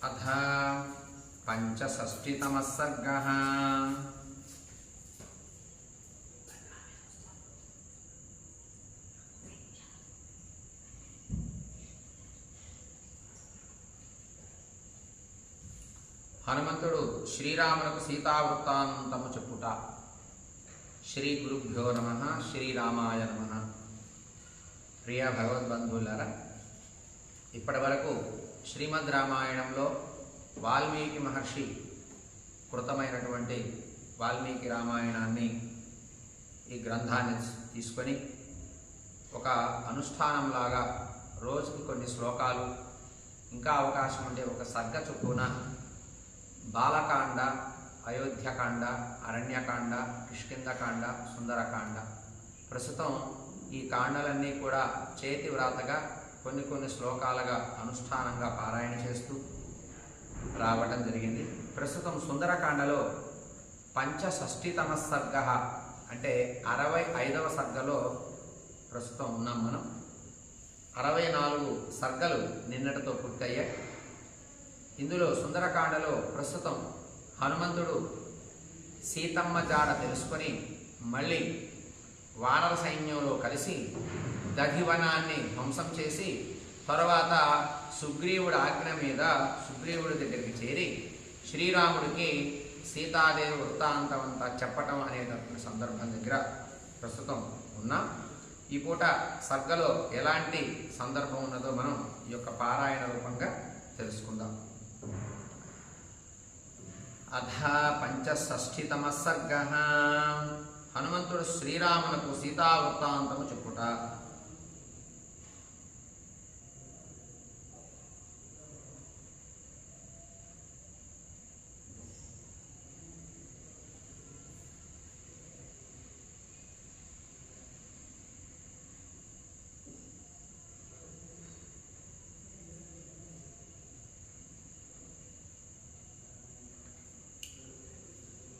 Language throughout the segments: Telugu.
अथ पंचषष्टितमः सर्गः। హనుమంతుడు శ్రీరామునకు సీతావృత్తాంతము చెప్పుట. శ్రీ గురుభ్యో నమః. శ్రీరామాయ నమః. ప్రియ భగవద్బంధువులారా, ఇప్పటి వరకు శ్రీమద్ రామాయణంలో వాల్మీకి మహర్షి కృతమైనటువంటి వాల్మీకి రామాయణాన్ని, ఈ గ్రంథాన్ని తీసుకొని ఒక అనుష్ఠానంలాగా రోజుకి కొన్ని శ్లోకాలు, ఇంకా అవకాశం ఉంటే ఒక సర్గ చొప్పున బాలకాండ, అయోధ్యకాండ, అరణ్యకాండ, కిష్కింధకాండ, సుందరకాండ, ప్రస్తుతం ఈ కాండలన్నీ కూడా చేతి వ్రాతగా కొన్ని శ్లోకాలుగా అనుష్ఠానంగా పారాయణ చేస్తూ రావటం జరిగింది. ప్రస్తుతం సుందరకాండలో పంచషష్టితమ సర్గ అంటే 65వ సర్గలో ప్రస్తుతం ఉన్నాం మనం. 64 సర్గలు నిన్నటితో పూర్తయ్యాయి. ఇందులో సుందరకాండలో ప్రస్తుతం హనుమంతుడు సీతమ్మ జాడ తెలుసుకొని మళ్ళీ వానర సైన్యంలో కలిసి దధివనాన్ని ధ్వంసం చేసి తర్వాత సుగ్రీవుడి ఆజ్ఞ మీద సుగ్రీవుడి దగ్గరికి చేరి శ్రీరాముడికి సీతాదేవి వృత్తాంతం అంతా చెప్పటం అనేటటువంటి సందర్భం దగ్గర ప్రస్తుతం ఉన్నాం. ఈ పూట సర్గలో ఎలాంటి సందర్భం ఉన్నదో మనం ఈ యొక్క పారాయణ రూపంగా తెలుసుకుందాం. అథ పంచషష్టితమ సర్గ. హనుమంతుడు శ్రీరామునకు సీతావృత్తాంతము చెప్పుట.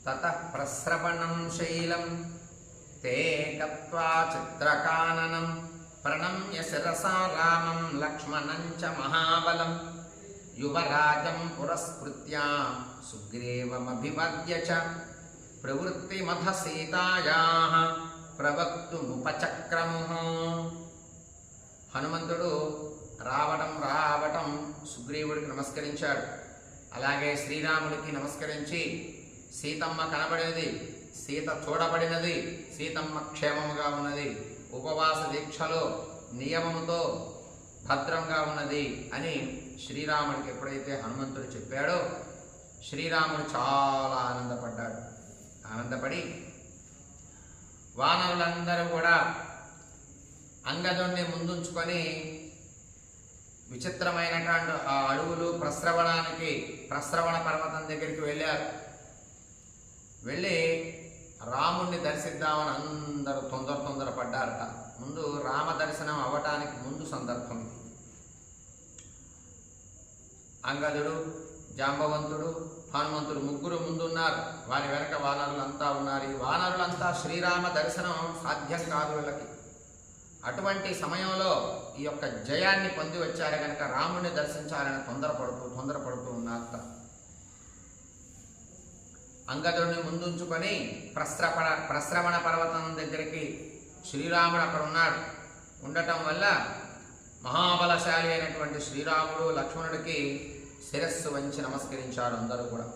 తతః ప్రస్రవణం శైలం తే గత్వా చిత్రకాననం ప్రణమ్య శిరసా రామం లక్ష్మణం చ మహాబలం యువరాజం పురస్కృత్య సుగ్రీవమభివాద్య చ ప్రవృత్తిమథ సీతాయాః ప్రవక్తుముపచక్రముః. హనుమంతుడు రావటం సుగ్రీవుడికి నమస్కరించాడు. అలాగే శ్రీరాముడికి నమస్కరించి సీతమ్మ కనబడినది, సీత చూడబడినది, సీతమ్మ క్షేమముగా ఉన్నది, ఉపవాస దీక్షలో నియమముతో భద్రంగా ఉన్నది అని శ్రీరాముడికి ఎప్పుడైతే హనుమంతుడు చెప్పాడో శ్రీరాముడు చాలా ఆనందపడ్డాడు. ఆనందపడి వానరులందరూ కూడా అంగదుణ్ణి ముందుంచుకొని విచిత్రమైనటువంటి ఆ అడవులు ప్రస్రవణ పర్వతం దగ్గరికి వెళ్ళారు. వెళ్ళి రాముణ్ణి దర్శిద్దామని అందరూ తొందర పడ్డారట. ముందు రామ దర్శనం అవ్వటానికి ముందు సందర్భం. అంగదుడు, జాంబవంతుడు, హనుమంతుడు ముగ్గురు ముందున్నారు. వారి వెనక వానరులంతా ఉన్నారు. ఈ వానరులంతా శ్రీరామ దర్శనం సాధ్యం కాదు వీళ్ళకి. అటువంటి సమయంలో ఈ యొక్క జయాన్ని పొంది వచ్చారు కనుక రాముణ్ణి దర్శించాలని తొందరపడుతూ ఉన్నారట. అంగదుడిని ముందుంచుకొని ప్రస్రవణ పర్వతం దగ్గరికి శ్రీరాముడు అక్కడ ఉండటం వల్ల మహాబలశాలి అయినటువంటి శ్రీరాముడు లక్ష్మణుడికి శిరస్సు వంచి నమస్కరించాడు. అందరూ కూడా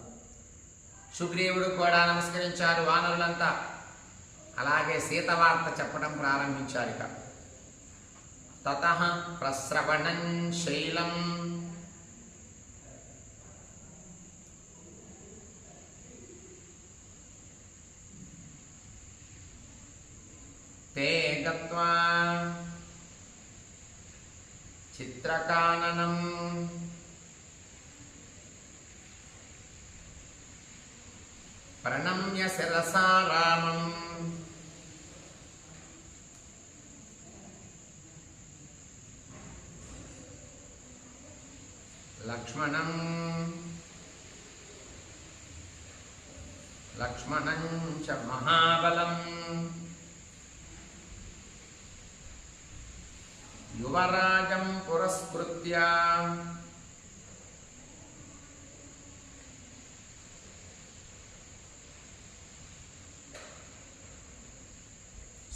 సుగ్రీవుడు కూడా నమస్కరించారు వానరులంతా. అలాగే సీతవార్త చెప్పడం ప్రారంభించారు. ఇక తతః ప్రస్రవణం శైలం తే గత్వా చిత్రకాననం ప్రణమ్య శిరసా రామం లక్ష్మణం చ మహాబలం యువరాజం పురస్కృత్య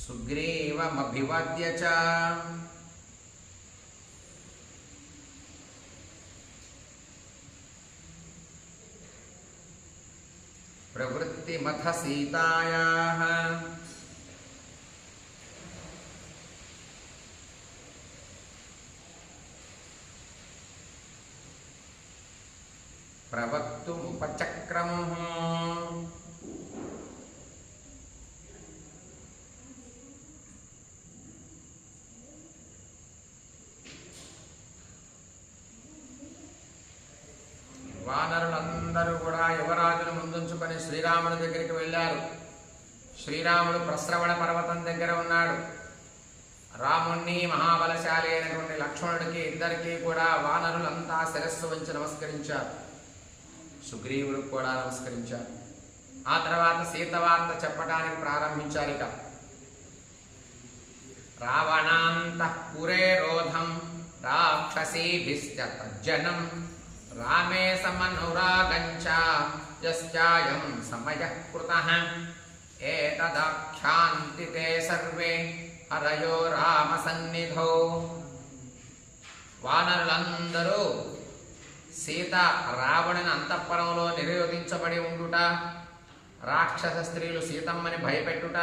సుగ్రీవమభివాద్య చ ప్రవృత్తిమథ సీతాయాః ప్రవక్తుముపచక్రముః. వానరులందరూ కూడా యువరాజును ముందుంచుకొని శ్రీరాముడి దగ్గరికి వెళ్ళారు. శ్రీరాముడు ప్రస్రవణ పర్వతం దగ్గర ఉన్నాడు. రాముణ్ణి మహాబలశాలి అయినటువంటి లక్ష్మణుడికి ఇద్దరికీ కూడా వానరులంతా శిరస్సు వంచి నమస్కరించారు. సుగ్రీవుడు కూడా నమస్కరించారు. ఆ తర్వాత సీతవార్త చెప్పడానికి ప్రారంభించారు. ఇక రావణాంతఃపురే రోధం రాక్షసీభిశ్చ తజ్జనం రామే సమనురాగంచ యశ్చాయం సమయః కృతః ఏతదాఖ్యాంతి తే సర్వే హరయో రామ సన్నిధౌ. వానరులందరూ సీత రావణుని అంతఃపురంలో నిరోధించబడి ఉండుట, రాక్షస స్త్రీలు సీతమ్మని భయపెట్టుట,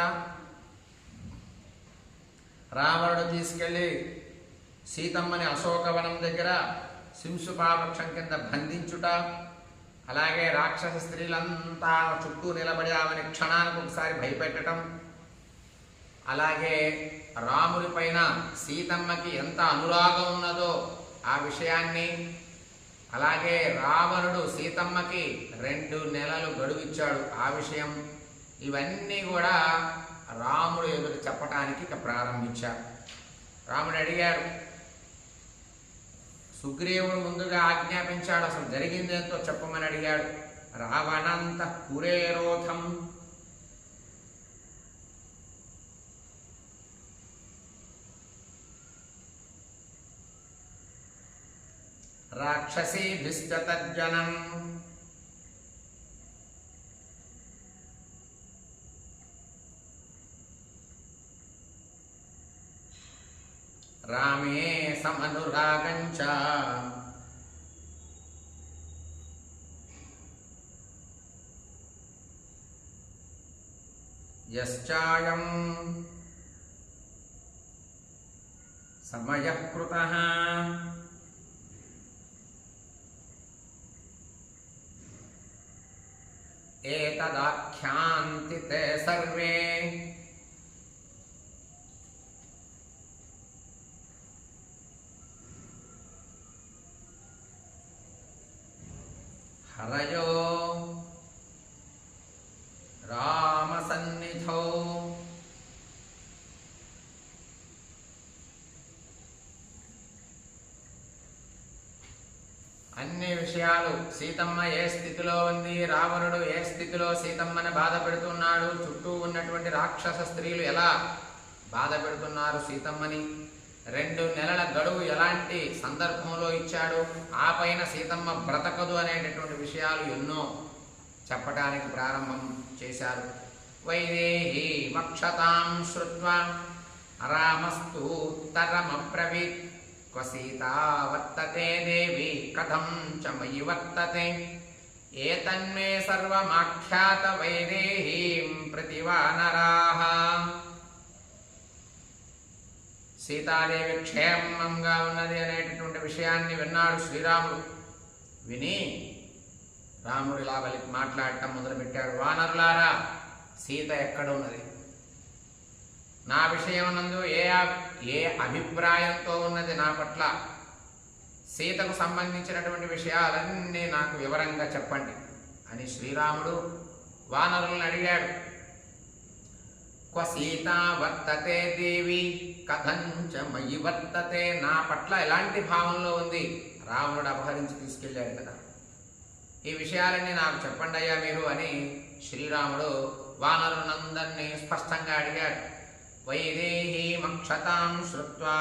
రావణుడు తీసుకెళ్లి సీతమ్మని అశోకవనం దగ్గర శింశుపావృక్షం కింద బంధించుట, అలాగే రాక్షస స్త్రీలంతా చుట్టూ నిలబడి ఆమెని క్షణానికి ఒకసారి భయపెట్టడం, అలాగే రాముడి పైన సీతమ్మకి ఎంత అనురాగం ఉన్నదో ఆ విషయాన్ని, అలాగే రావణుడు సీతమ్మకి 2 నెలలు గడువిచ్చాడు ఆ విషయం, ఇవన్నీ కూడా రాముడు ఎదురు చెప్పటానికి ఇక ప్రారంభించారు. రాముడు అడిగాడు, సుగ్రీవుడు ముందుగా ఆజ్ఞాపించాడు, అసలు జరిగిందేంతో చెప్పమని అడిగాడు. రావణాంతఃపురే రోధం, రాక్షసీభిశ్చ తజ్జనం రామే సమనురాగంచ యశ్చాయం సమయః కృతః ఏతదాఖ్యాంతి తే సర్వే హరయో రామ సన్నిధౌ. అన్ని విషయాలు, సీతమ్మ ఏ స్థితిలో ఉంది, రావణుడు ఏ స్థితిలో సీతమ్మని బాధ పెడుతున్నాడు, చుట్టూ ఉన్నటువంటి రాక్షస స్త్రీలు ఎలా బాధ పెడుతున్నారు సీతమ్మని, 2 నెలల గడువు ఎలాంటి సందర్భంలో ఇచ్చాడు, ఆ పైన సీతమ్మ బ్రతకదు అనేటటువంటి విషయాలు ఎన్నో చెప్పటానికి ప్రారంభం చేశారు. వైదేహీ మక్షతాం శ్రుత్వా రామస్తూత్తరమబ్రవీత్ క్వ సీతా వర్తతే దేవి కథం చ మయి వర్తతే ఏతన్మే సర్వమాఖ్యాత వైదేహీం ప్రతి వానరాః. సీతాదేవి క్షేమంగా ఉన్నది అనేటటువంటి విషయాన్ని విన్నాడు శ్రీరాముడు. విని రాముడు ఇలా మాట్లాడటం మొదలుపెట్టాడు. వానరులారా, సీత ఎక్కడ ఉన్నది, నా విషయమునందు ఏ అభిప్రాయంతో ఉన్నది నా పట్ల, సీతకు సంబంధించినటువంటి విషయాలన్నీ నాకు వివరంగా చెప్పండి అని శ్రీరాముడు వానరులను అడిగాడు. క్వ సీతా వర్తతే దేవి కథంచ మయి వర్తతే, నా పట్ల ఎలాంటి భావంలో ఉంది, రావణుడు అపహరించి తీసుకెళ్ళాడు కదా, ఈ విషయాలన్నీ నాకు చెప్పండి అయ్యా మీరు అని శ్రీరాముడు వానరులందరినీ స్పష్టంగా అడిగాడు. వైదేహీ మక్షతాం శ్రుత్వా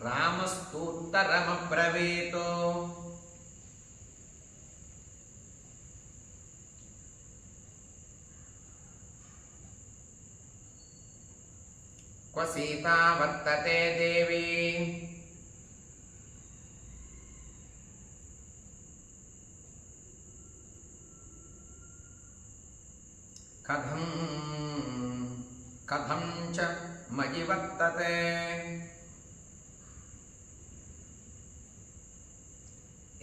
రామస్తు రామस्तूत्तरमब्रवीत् क्व सीता वर्तते देवी कथं च मयि वर्तते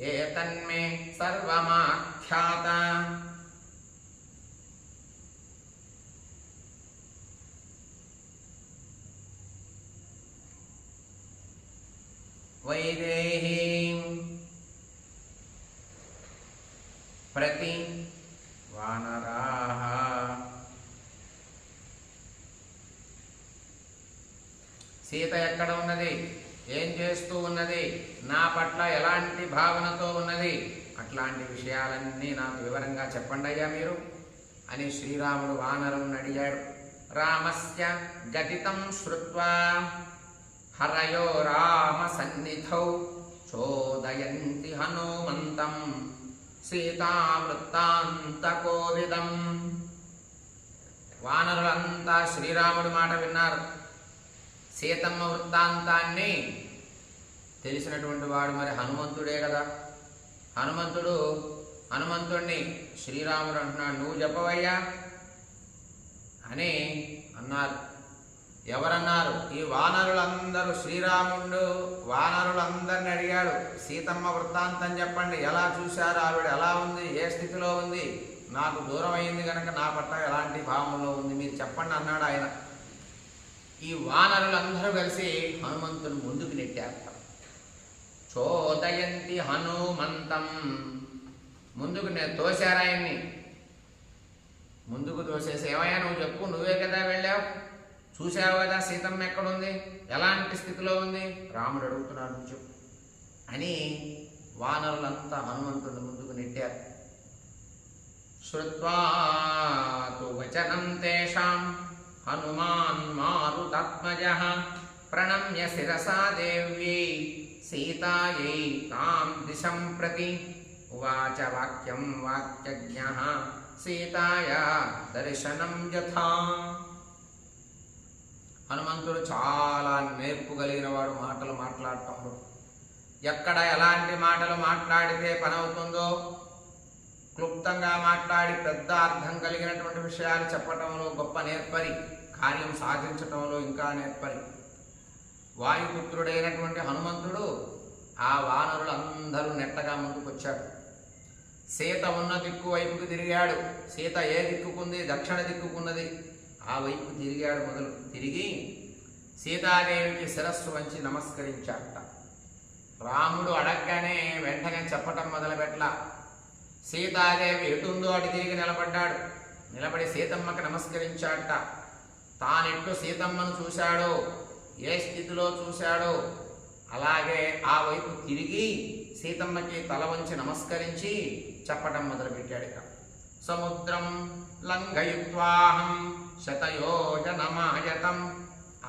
एतन्मे सर्वमाख्यात वैदेहीं प्रति वानराः సీత ఎక్కడ ఉన్నది, ఏం చేస్తూ ఉన్నది, నా పట్ల ఎలాంటి భావనతో ఉన్నది, అట్లాంటి విషయాలన్నీ నాకు వివరంగా చెప్పండి అయ్యా మీరు అని శ్రీరాముడు వానరుని అడిగాడు. రామస్య గతితం శ్రుత్వా హరయో రామ సన్నిధౌ చోదయంతి హనుమంతం సీతా వృత్తాంతకోవిదం. వానరులంతా శ్రీరాముడి మాట విన్నారు. సీతమ్మ వృత్తాంతాన్ని తెలిసినటువంటి వాడు మరి హనుమంతుడే కదా. హనుమంతుడిని శ్రీరాముడు అంటున్నాడు, నువ్వు చెప్పవయ్యా అని అన్నారు. ఎవరన్నారు? ఈ వానరులందరూ. శ్రీరాముడు వానరులందరిని అడిగాడు, సీతమ్మ వృత్తాంతం చెప్పండి, ఎలా చూశారు, ఆవిడ ఎలా ఉంది, ఏ స్థితిలో ఉంది, నాకు దూరం అయింది కనుక నా పట్ల ఎలాంటి భావంలో ఉంది, మీరు చెప్పండి అన్నాడు ఆయన. ఈ వానరులందరూ కలిసి హనుమంతుని ముందుకు నెట్టారు. చోదయంతి హనుమంతం, ముందుకు తోశారు ఆయన్ని. ముందుకు తోసేసి, ఏమయ్యా నువ్వు చెప్పు, నువ్వే కదా వెళ్ళావు, చూసావు కదా సీతమ్మ ఎక్కడుంది, ఎలాంటి స్థితిలో ఉంది, రాముడు అడుగుతున్నాడు చెప్పు అని వానరులంతా హనుమంతుని ముందుకు నెట్టారు. శ్రుత్వా తు వచనం తేషాం హనుమాన్ మారుతాత్మజః ప్రణమ్య శిరసా దేవ్యై సీతాయై తాం దిశం ప్రతి ఉవాచ వాక్యం వాక్యజ్ఞః సీతాయా దర్శనం యథా. హనుమంతుడు చాలా నేర్పు కలిగిన వాడు మాటలు మాట్లాడటంలో. ఎక్కడ ఎలాంటి మాటలు మాట్లాడితే పనవుతుందో క్లుప్తంగా మాట్లాడి పెద్ద అర్థం కలిగినటువంటి విషయాలు చెప్పటంలో గొప్ప నేర్పరి, కార్యం సాధించటంలో ఇంకా నేర్పరి. వాయుపుత్రుడైనటువంటి హనుమంతుడు ఆ వానరులందరూ నెట్టగా ముందుకొచ్చాడు. సీత ఉన్న దిక్కు వైపుకు తిరిగాడు. సీత ఏ దిక్కుకుంది, దక్షిణ దిక్కుకున్నది, ఆ వైపు తిరిగాడు. తిరిగి సీతాదేవికి శిరస్సు వంచి నమస్కరించాడట. రాముడు అడగగానే వెంటనే చెప్పటం మొదలుపెట్ల. సీతాదేవి ఎటుందో అటు తిరిగి నిలబడ్డాడు. నిలబడి సీతమ్మకి నమస్కరించాడట. తానెట్టు సీతమ్మను చూశాడో, ఏ స్థితిలో చూశాడో అలాగే ఆ వైపు తిరిగి సీతమ్మకి తల వంచి నమస్కరించి చెప్పటం మొదలుపెట్టాడు. సముద్రం లంఘయిత్వాహం శతయోజనమాయతం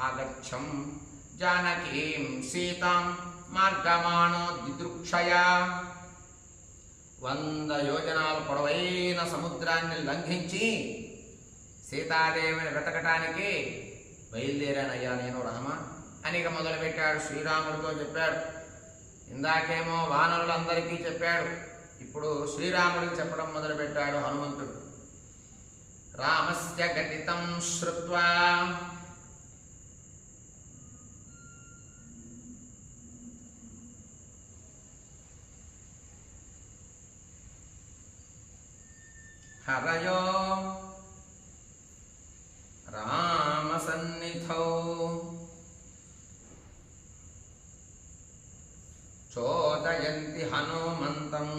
ఆగచ్చం జానకీం సీతాం మార్గమాణో దిదృక్షయా. 100 యోజనాలు పొడవైన సముద్రాన్ని లంఘించి సీతాదేవిని వెతకటానికి బయలుదేరానయ్యా నేను రామ అని మొదలుపెట్టాడు. శ్రీరాముడితో చెప్పాడు. ఇందాకేమో వానరులందరికీ చెప్పాడు, ఇప్పుడు శ్రీరాముడికి చెప్పడం మొదలుపెట్టాడు హనుమంతుడు. రామస్య గతితం శ్రుత్వా హరయో రామసన్నిధౌ చోదయంతి హనుమంతం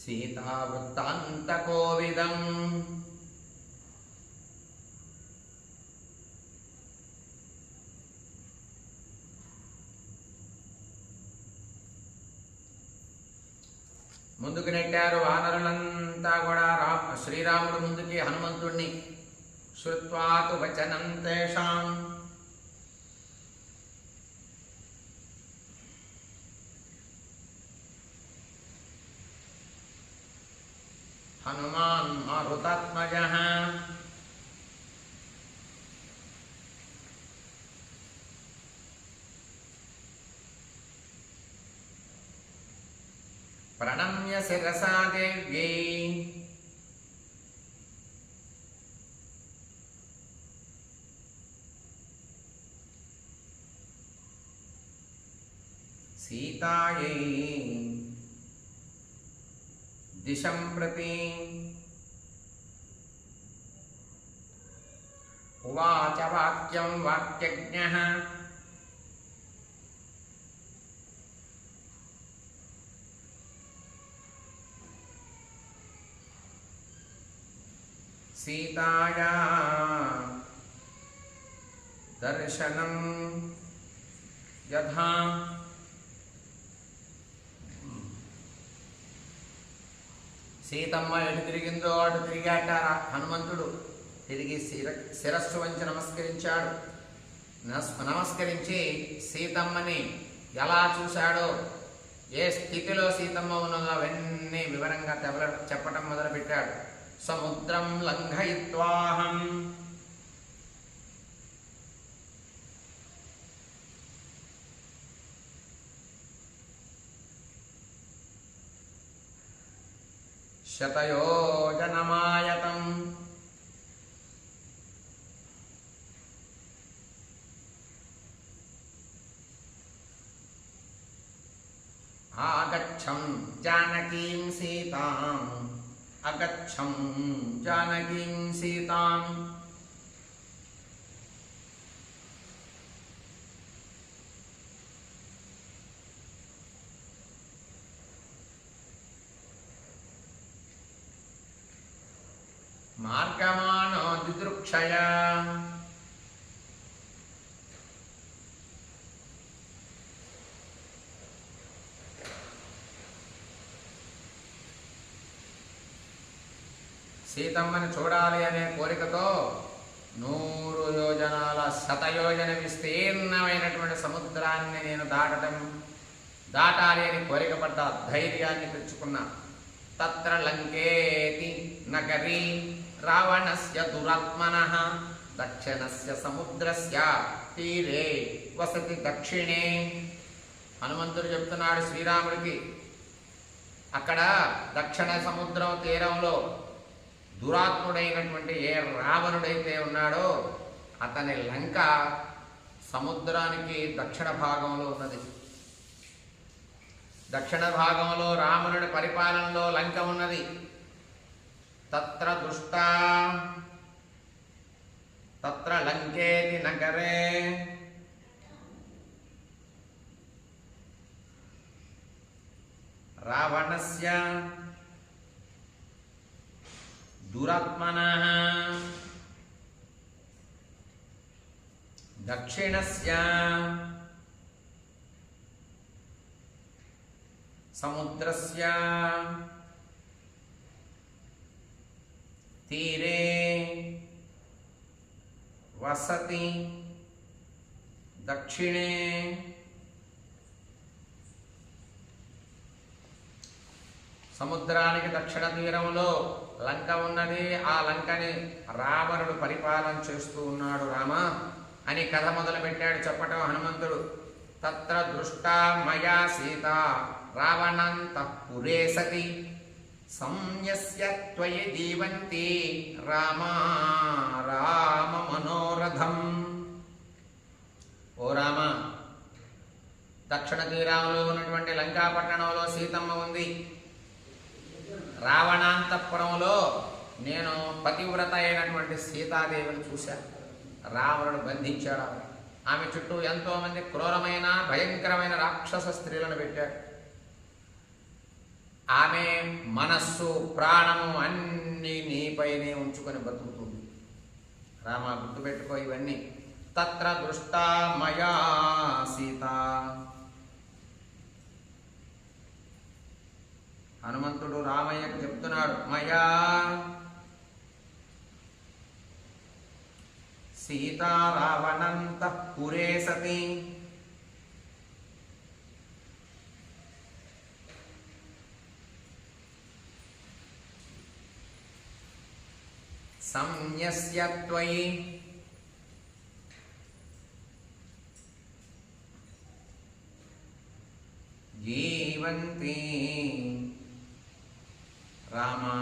సీతావృత్తాంతకోవిదం. ముందుకు నెట్టారు వానరులంతా కూడా శ్రీరాముడు ముందుకి హనుమంతుణ్ణి. శ్రుత్వాతు వచనం తేషాం హనుమాన్ మారుతాత్మజః ప్రణమ్య శిరసా దేవ్యై సీతాయై దిశం ప్రతి ఉవాచ వాక్యం వాక్యజ్ఞః సీతాయా దర్శనం యథా సీతమ్మ ఎటు తిరిగిందో అటు తిరిగాట హనుమంతుడు. తిరిగి శిరస్సు వంచి నమస్కరించాడు. నమస్కరించి సీతమ్మని ఎలా చూశాడో, ఏ స్థితిలో సీతమ్మ ఉన్నదో అవన్నీ వివరంగా చెప్పటం మొదలుపెట్టాడు. సముద్రం లంఘయిత్వాహం శతయోజనమాయతం ఆగచ్చం జానకీం సీతాం అగచ్చం జానకీం సీతాం మార్గమానో దిదృక్షయ సీతమ్మని చూడాలి అనే కోరికతో 100 యోజనాల శతయోజన విస్తీర్ణమైనటువంటి సముద్రాన్ని నేను దాటాలి అని కోరిక పడ్డ ధైర్యాన్ని తెచ్చుకున్నా. తత్ర లంకేతి నగరీ రావణస్య దురాత్మనః దక్షిణస్య సముద్రస్య తీరే వసతి దక్షిణే. హనుమంతుడు చెప్తున్నాడు శ్రీరాముడికి, అక్కడ దక్షిణ సముద్రం తీరంలో దురాత్ముడైనటువంటి ఏ రావణుడైతే ఉన్నాడో అతని లంక సముద్రానికి దక్షిణ భాగంలో ఉన్నది. దక్షిణ భాగంలో రావణుడి పరిపాలనలో లంక ఉన్నది. తత్ర దుష్టా తత్ర లంకేతి నగరే రావణస్య దురాత్మనః దక్షిణస్య సముద్రస్య తీరే వసతి దక్షిణే. సముద్రానికి దక్షిణ తీరంలో లంక ఉన్నది. ఆ లంకని రావణుడు పరిపాలన చేస్తూ ఉన్నాడు రామ అని కథ మొదలుపెట్టాడు చెప్పటం హనుమంతుడు. తత్ర దృష్టా మయా సీత రావణంతఃపురే సతి సంయస్య త్వయి జీవంతి రామ రామ మనోరథం. ఓ రామ, దక్షిణ తీరంలో ఉన్నటువంటి లంకాపట్టణంలో సీతమ్మ ఉంది. రావణాంతఃపురంలో నేను పతివ్రత అయినటువంటి సీతాదేవిని చూశాను. రావణుడు బంధించాడు ఆమె చుట్టూ ఎంతోమంది క్రూరమైన భయంకరమైన రాక్షస స్త్రీలను పెట్టాడు. ఆమె మనస్సు ప్రాణము అన్నీ నీపైనే ఉంచుకొని బతుకుతుంది. రామ, గుర్తుపెట్టుకో ఇవన్నీ. తత్ర దృష్టా మయా సీత. హనుమంతుడు చెప్తున్నాడు. మయా సీతారావణంతః పురే సతి సంన్యస్య త్వయి జీవంతి రామా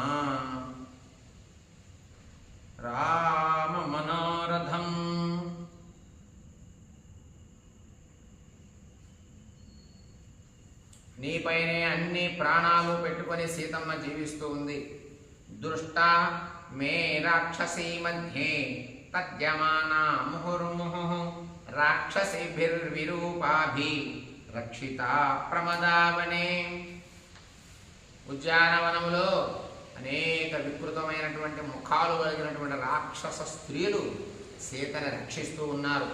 రామ మనోరథం. నీపైనే అన్ని ప్రాణాలు పెట్టుకొని సీతమ్మ జీవిస్తూ ఉంది. దృష్టా మే రాక్షసీ మధ్యే తద్యమానా ముహుర్ముహుః రాక్షసీభిర్విరూపాభి రక్షిత ప్రమదావనే. ఉద్యానవనములో అనేక వికృతమైనటువంటి ముఖాలు కలిగినటువంటి రాక్షస స్త్రీలు సీతని రక్షిస్తూ ఉన్నారు.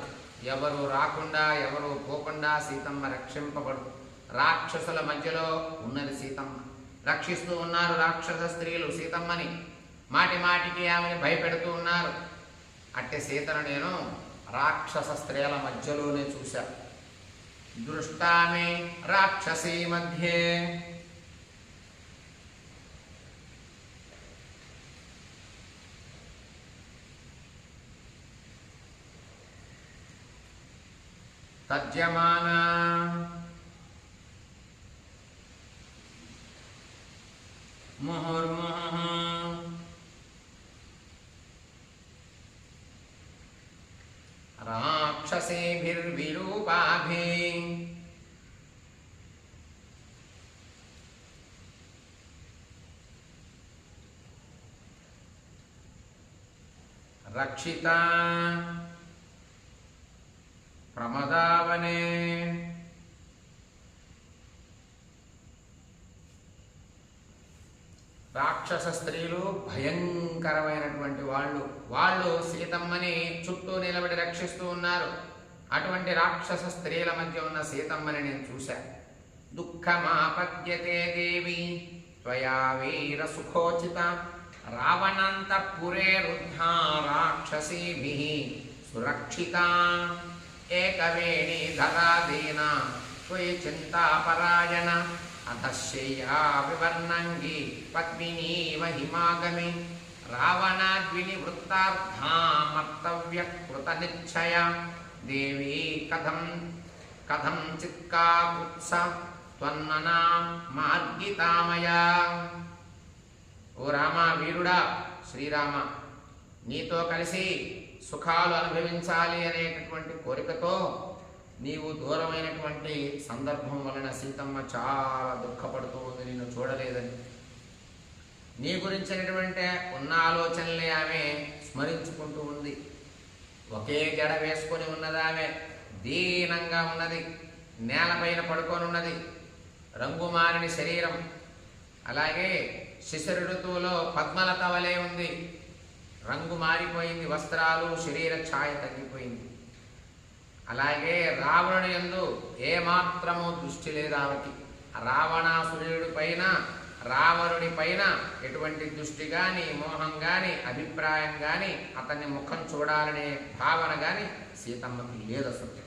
ఎవరు రాకుండా ఎవరు పోకుండా సీతమ్మ రక్షింపబడు. రాక్షసుల మధ్యలో ఉన్నది సీతమ్మ. రక్షిస్తూ ఉన్నారు రాక్షస స్త్రీలు సీతమ్మని. మాటి మాటికి ఆమెను భయపెడుతూ ఉన్నారు. అట్టి సీతను నేను రాక్షస స్త్రీల మధ్యలోనే చూశా. దృష్టామే రాక్షసీ మధ్యే తజ్యమానా ముహుర్ముహుః రాక్షసీభిర్విరూపాభిః రక్షిత ప్రమదావనే. రాక్షస స్త్రీలు భయంకరమైనటువంటి వాళ్ళు సీతమ్మని చుట్టూ నిలబడి రక్షిస్తూ ఉన్నారు. అటువంటి రాక్షస స్త్రీల మధ్య ఉన్న సీతమ్మని నేను చూశా. దుఃఖమాపద్యతే దేవి త్వయా వీర సుఖోచిత రావణాంతఃపురే రుద్ధా రాక్షసీభిః సురక్షిత ఏకవేణీ ధరాదీనా త్వయి చింతాపరాయణ అధశయ్యా వివర్ణంగి పద్మినీవ హిమాగమి రావణాద్విని వృత్తార్థామర్తవ్య కృత నిశ్చయ దేవీ కథం చిత్కాకుత్స త్వన్ననా మార్గితామయా. ఓ రామ వీరుడా శ్రీరామ, నీతో కలిసి సుఖాలు అనుభవించాలి అనేటటువంటి కోరికతో నీవు దూరమైనటువంటి సందర్భం వలన సీతమ్మ చాలా దుఃఖపడుతూ ఉంది నిన్ను చూడలేదని. నీ గురించినటువంటి ఉన్న ఆలోచనలే ఆమె స్మరించుకుంటూ ఉంది. ఒకే జడ వేసుకొని ఉన్నది ఆమె. దీనంగా ఉన్నది. నేలపైన పడుకొని ఉన్నది. రంగుమారిని శరీరం. అలాగే శిశిర ఋతువులో పద్మలత వలె ఉంది. రంగు మారిపోయింది. వస్త్రాలు శరీర ఛాయ తగ్గిపోయింది. అలాగే రావణుని యందు ఏమాత్రము దృష్టి లేదు ఆమెకి. రావణాసురుడి పైన రావణుడి పైన ఎటువంటి దృష్టి కానీ మోహం కానీ అభిప్రాయం కానీ అతన్ని ముఖం చూడాలనే భావన కానీ సీతమ్మకి లేదు అసలు.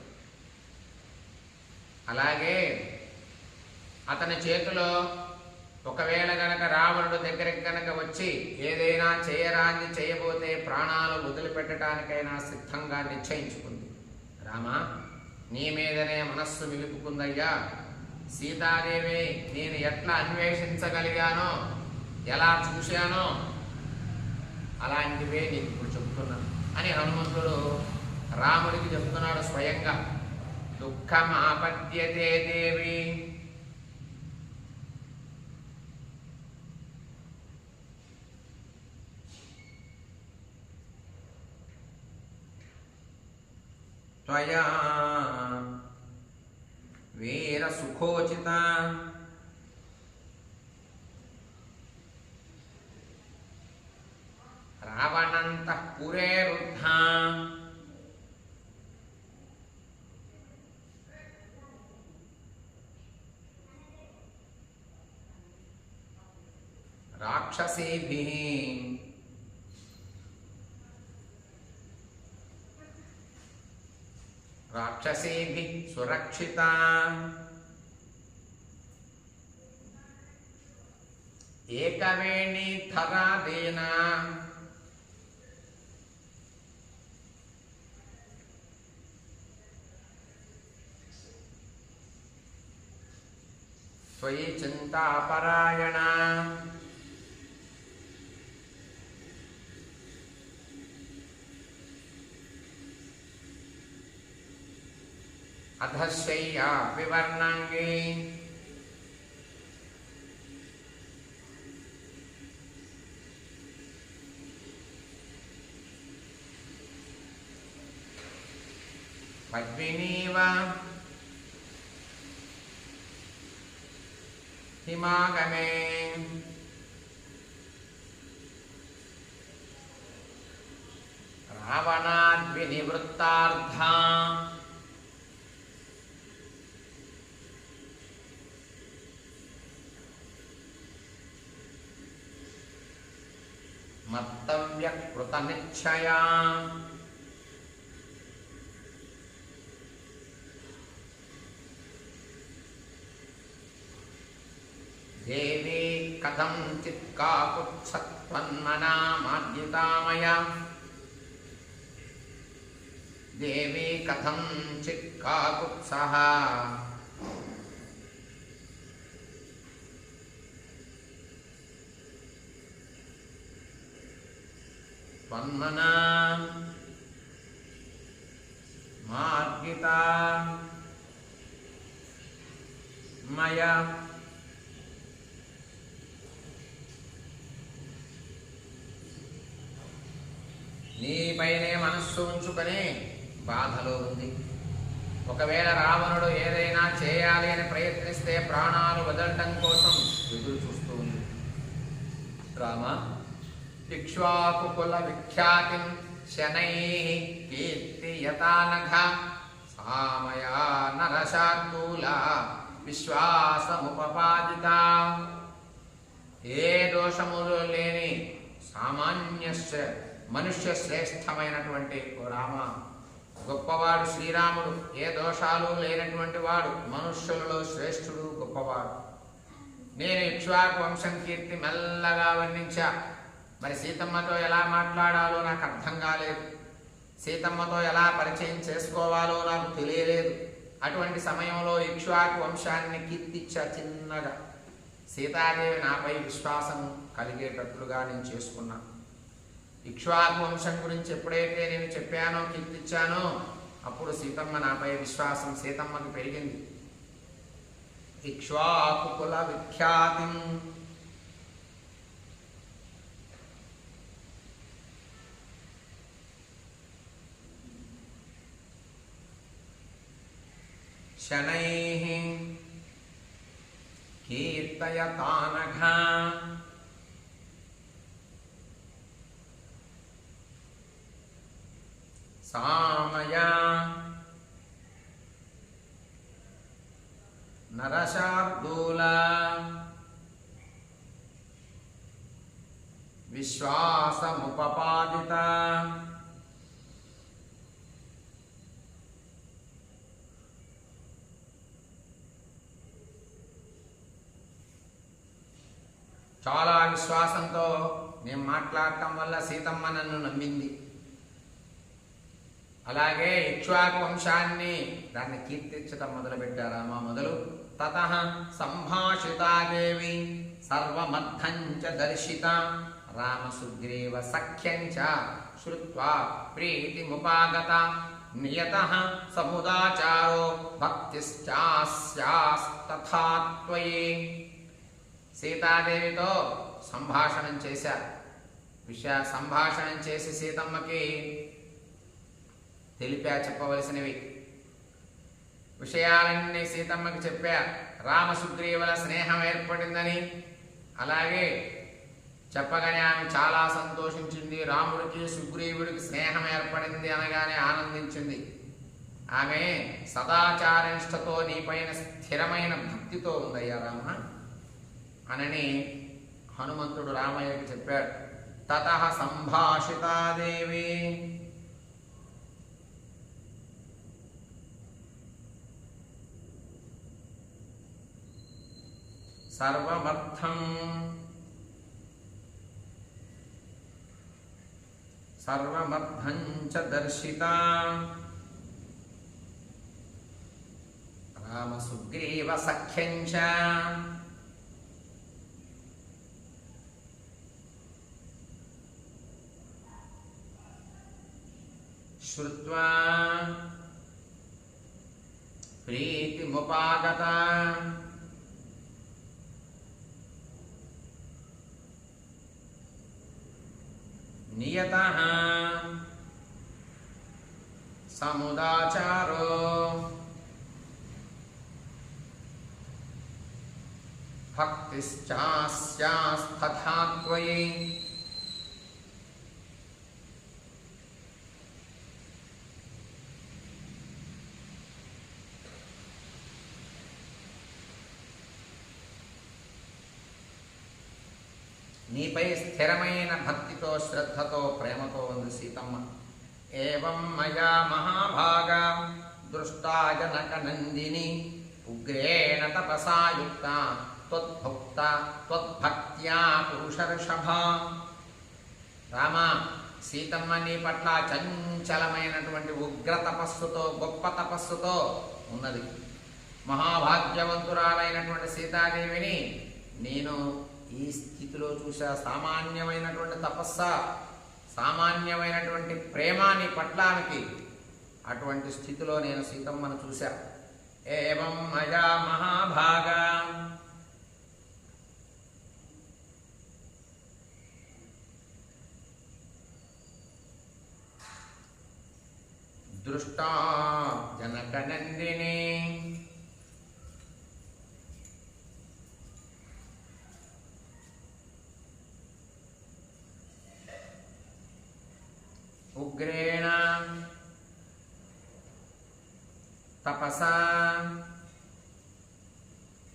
అలాగే అతని చేతిలో ఒకవేళ గనక రావణుడు దగ్గరికి గనక వచ్చి ఏదైనా చేయరాంది చేయబోతే ప్రాణాలు వదిలిపెట్టడానికైనా సిద్ధంగా నిశ్చయించుకుంది. రామా, నీ మీదనే మనస్సు నిలుపుకుందయ్యా. సీతాదేవి నేను ఎట్లా అన్వేషించగలిగానో, ఎలా చూశానో అలాంటివే నీకు ఇప్పుడు చెప్తున్నాను అని హనుమంతుడు రాముడికి చెప్తున్నాడు స్వయంగా. దుఃఖమాపద్యతే దేవి త్వయా వీర సుఖోచిత రావణాంతఃపురే రుద్ధా రాక్షసేభిః రాక్షసేభిః సురక్షితా ఏకవేణీధరాదేన త్వయి చింతాపరాయణ అధశయ్యా వివర్ణాంగే పద్మినీవ హిమాగమే రావణాద్వినివృత్తార్థ మత్తవ్యకృతనిశ్చయా దేవీ కథం చిత్కాకుత్సత్వన్మనామాద్యుతామయ దేవీ కథం చిత్కాకుత్సః త్వన్మనా మార్గితా మయా నీపైనే మనస్సు ఉంచుకొని బాధలో ఉంది. ఒకవేళ రావణుడు ఏదైనా చేయాలి అని ప్రయత్నిస్తే ప్రాణాలు వదలటం కోసం ఎదురు చూస్తూ ఉంది. రామ ఇక్ష్వాకుకుల విఖ్యాతిం శనైః కీర్తియతానఘ సామయా నరశార్దూల విశ్వాసముపపాదిత. ఏ దోషములు లేని సామాన్య మనుష్య శ్రేష్టమైనటువంటి ఓ రామ, గొప్పవాడు శ్రీరాముడు. ఏ దోషాలు లేనటువంటి వాడు, మనుష్యులలో శ్రేష్ఠుడు, గొప్పవాడు. నేను ఇక్ష్వాకు వంశం కీర్తి మెల్లగా వర్ణించా. మరి సీతమ్మతో ఎలా మాట్లాడాలో నాకు అర్థం కాలేదు. సీతమ్మతో ఎలా పరిచయం చేసుకోవాలో నాకు తెలియలేదు. అటువంటి సమయంలో ఇక్ష్వాకు వంశాన్ని కీర్తిచ్చా చిన్నగా. సీతాదేవి నాపై విశ్వాసం కలిగేటట్లుగా నేను చేసుకున్నా. ఇక్ష్వాకు వంశం గురించి ఎప్పుడైతే నేను చెప్పానో, కీర్తిచ్చానో, అప్పుడు సీతమ్మ నాపై విశ్వాసం సీతమ్మకి పెరిగింది. ఇక్ష్వాకు కుల విఖ్యాతిం శనైః కీర్తయతానఘ సామయా నరశార్దూల విశ్వాసముపపాదిత. చాలా విశ్వాసంతో నేను మాట్లాడటం వల్ల సీతమ్మ నన్ను నమ్మింది. అలాగే ఇక్ష్వాకు వంశాన్ని దాన్ని కీర్తించటం మొదలుపెట్టారామా మొదలు. తతః సంభాషితా దేవి సర్వమర్థం చ దర్శిత రామ సుగ్రీవ సఖ్యం చ శ్రుత్వా ప్రీతిముపాగత నియతః సముదాచారో భక్తిశ్చాస్యాస్తథా త్వయి. సీతాదేవితో సంభాషణం చేశారు. సంభాషణం చేసి సీతమ్మకి తెలిపా చెప్పవలసినవి విషయాలన్నీ సీతమ్మకి చెప్పా. రామసుగ్రీవుల స్నేహం ఏర్పడిందని, అలాగే చెప్పగానే ఆమె చాలా సంతోషించింది. రాముడికి సుగ్రీవుడికి స్నేహం ఏర్పడింది అనగానే ఆనందించింది. ఆమె సదాచారనిష్టతో నీపైన స్థిరమైన భక్తితో ఉందయ్యా రామ అనని హనుమంతుడు రామయ్యకి చెప్పాడు. తతః సంభాషితాదేవి సర్వమర్థం చ దర్శితా రామ సుగ్రీవ సఖ్యం చ శ్రుత్వా ప్రీతిముపాగత నియతః సముదాచారో భక్తిశ్చాస్యాస్తథా త్వయి నీపై స్థిరమైన భక్తితో శ్రద్ధతో ప్రేమతో ఉంది సీతమ్మ. ఏవం మయా మహాభాగ దృష్టా జనక నందిని ఉగ్రేణ తపసా యుక్త త్వద్భక్త త్వద్భక్త్యా పురుషర్షభ. రామ, సీతమ్మ నీ పట్ల చంచలమైనటువంటి ఉగ్ర తపస్సుతో గొప్ప తపస్సుతో ఉన్నది. మహాభాగ్యవంతురాలైనటువంటి సీతాదేవిని నేను ఈ స్థితిలో చూసా. సామాన్యమైనటువంటి తపస్స, సామాన్యమైనటువంటి ప్రేమ నీ పట్లానికి, అటువంటి స్థితిలో నేను సీతమ్మను చూశా. ఏవం మయా మహాభాగ దృష్టా జనకనందిని ఉగ్రేణ తపసా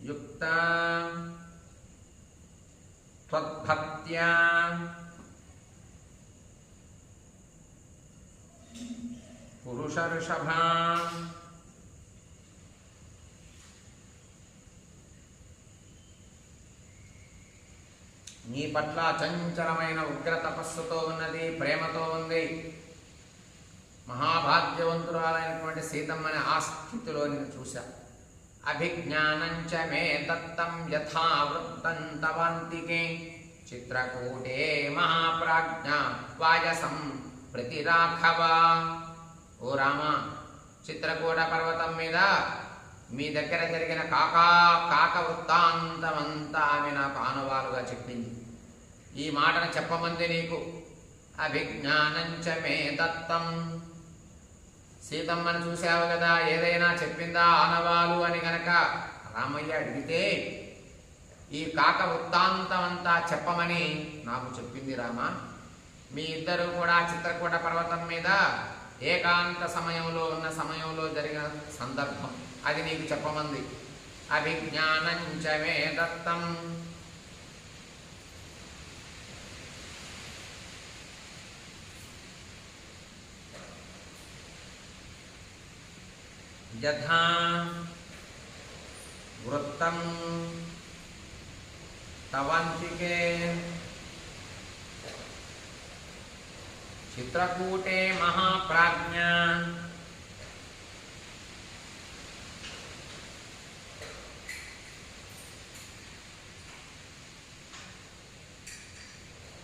యుక్త త్వద్భక్త్యా పురుషర్షభ. నీ పట్ల చంచలమైన ఉగ్ర తపస్సుతో ఉన్నది, ప్రేమతో ఉంది. మహాభాగ్యవంతురాలైనటువంటి సీతమ్మని ఆ స్థితిలో నేను చూశా. అభిజ్ఞానంచ మే దత్తం యథా వృత్తం తవాంతికే చిత్రకూటే మహాప్రాజ్ఞ వాయసం ప్రతిరాఘవ. ఓ రామ, చిత్రకూట పర్వతం మీద మీ దగ్గర జరిగిన కాక వృత్తాంతమంతా ఆమె నాకు ఆనవాలుగా చెప్పింది. ఈ మాటను చెప్పమంది నీకు. అభిజ్ఞానంచ మే దత్తం, సీతమ్మను చూశావు కదా, ఏదైనా చెప్పిందా ఆనవాలు అని గనక రామయ్య అడిగితే ఈ కాక వృత్తాంతమంతా చెప్పమని నాకు చెప్పింది రామ. మీ ఇద్దరు కూడా చిత్రకూట పర్వతం మీద ఏకాంత సమయంలో ఉన్న సమయంలో జరిగిన సందర్భం, అది నీకు చెప్పమంది. అభిజ్ఞానంచ మే దత్తం యథా వృత్తం తవంతికే చిత్రకూటే మహాప్రాజ్ఞ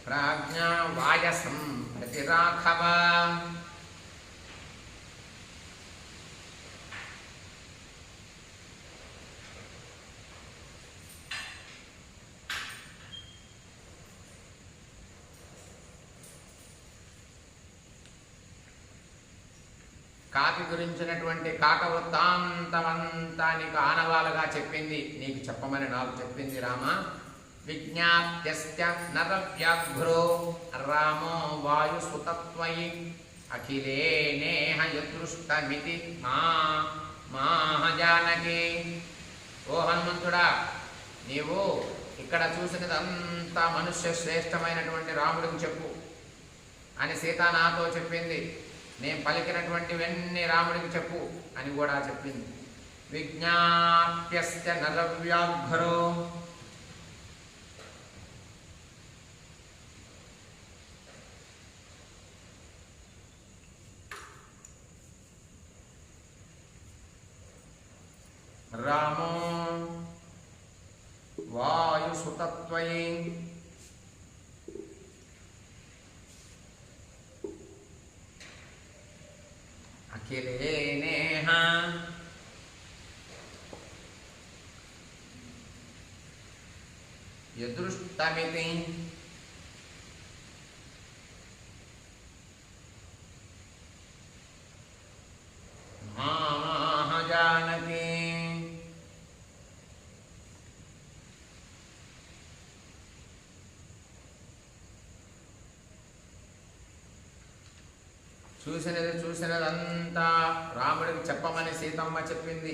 ప్రాజ్ఞా వాయసం ప్రతిరాఘవ. కాకి గురించినటువంటి కాక వృత్తాంతమంతా నీకు ఆనవాలుగా చెప్పింది, నీకు చెప్పమని నాకు చెప్పింది రామ. విజ్ఞాప్త్యస్య నరవ్యాఘ్రో రామో వాయుసుతత్వయి అఖిలే నేహ యదృష్టమితి మాహ జానకి. ఓ హనుమంతుడా, నీవు ఇక్కడ చూసినదంతా మనుష్య శ్రేష్టమైనటువంటి రాముడికి చెప్పు అని సీత నాతో చెప్పింది. నేను పలికినటువంటివన్నీ రాముడికి చెప్పు అని కూడా చెప్పింది. విజ్ఞాప్యస్య నరవ్యాఘ్రో రామో వాయుసుతత్వయే అఖిలేనేహ యదృష్టమితి జానకి. చూసినదంతా రాముడికి చెప్పమని సీతమ్మ చెప్పింది.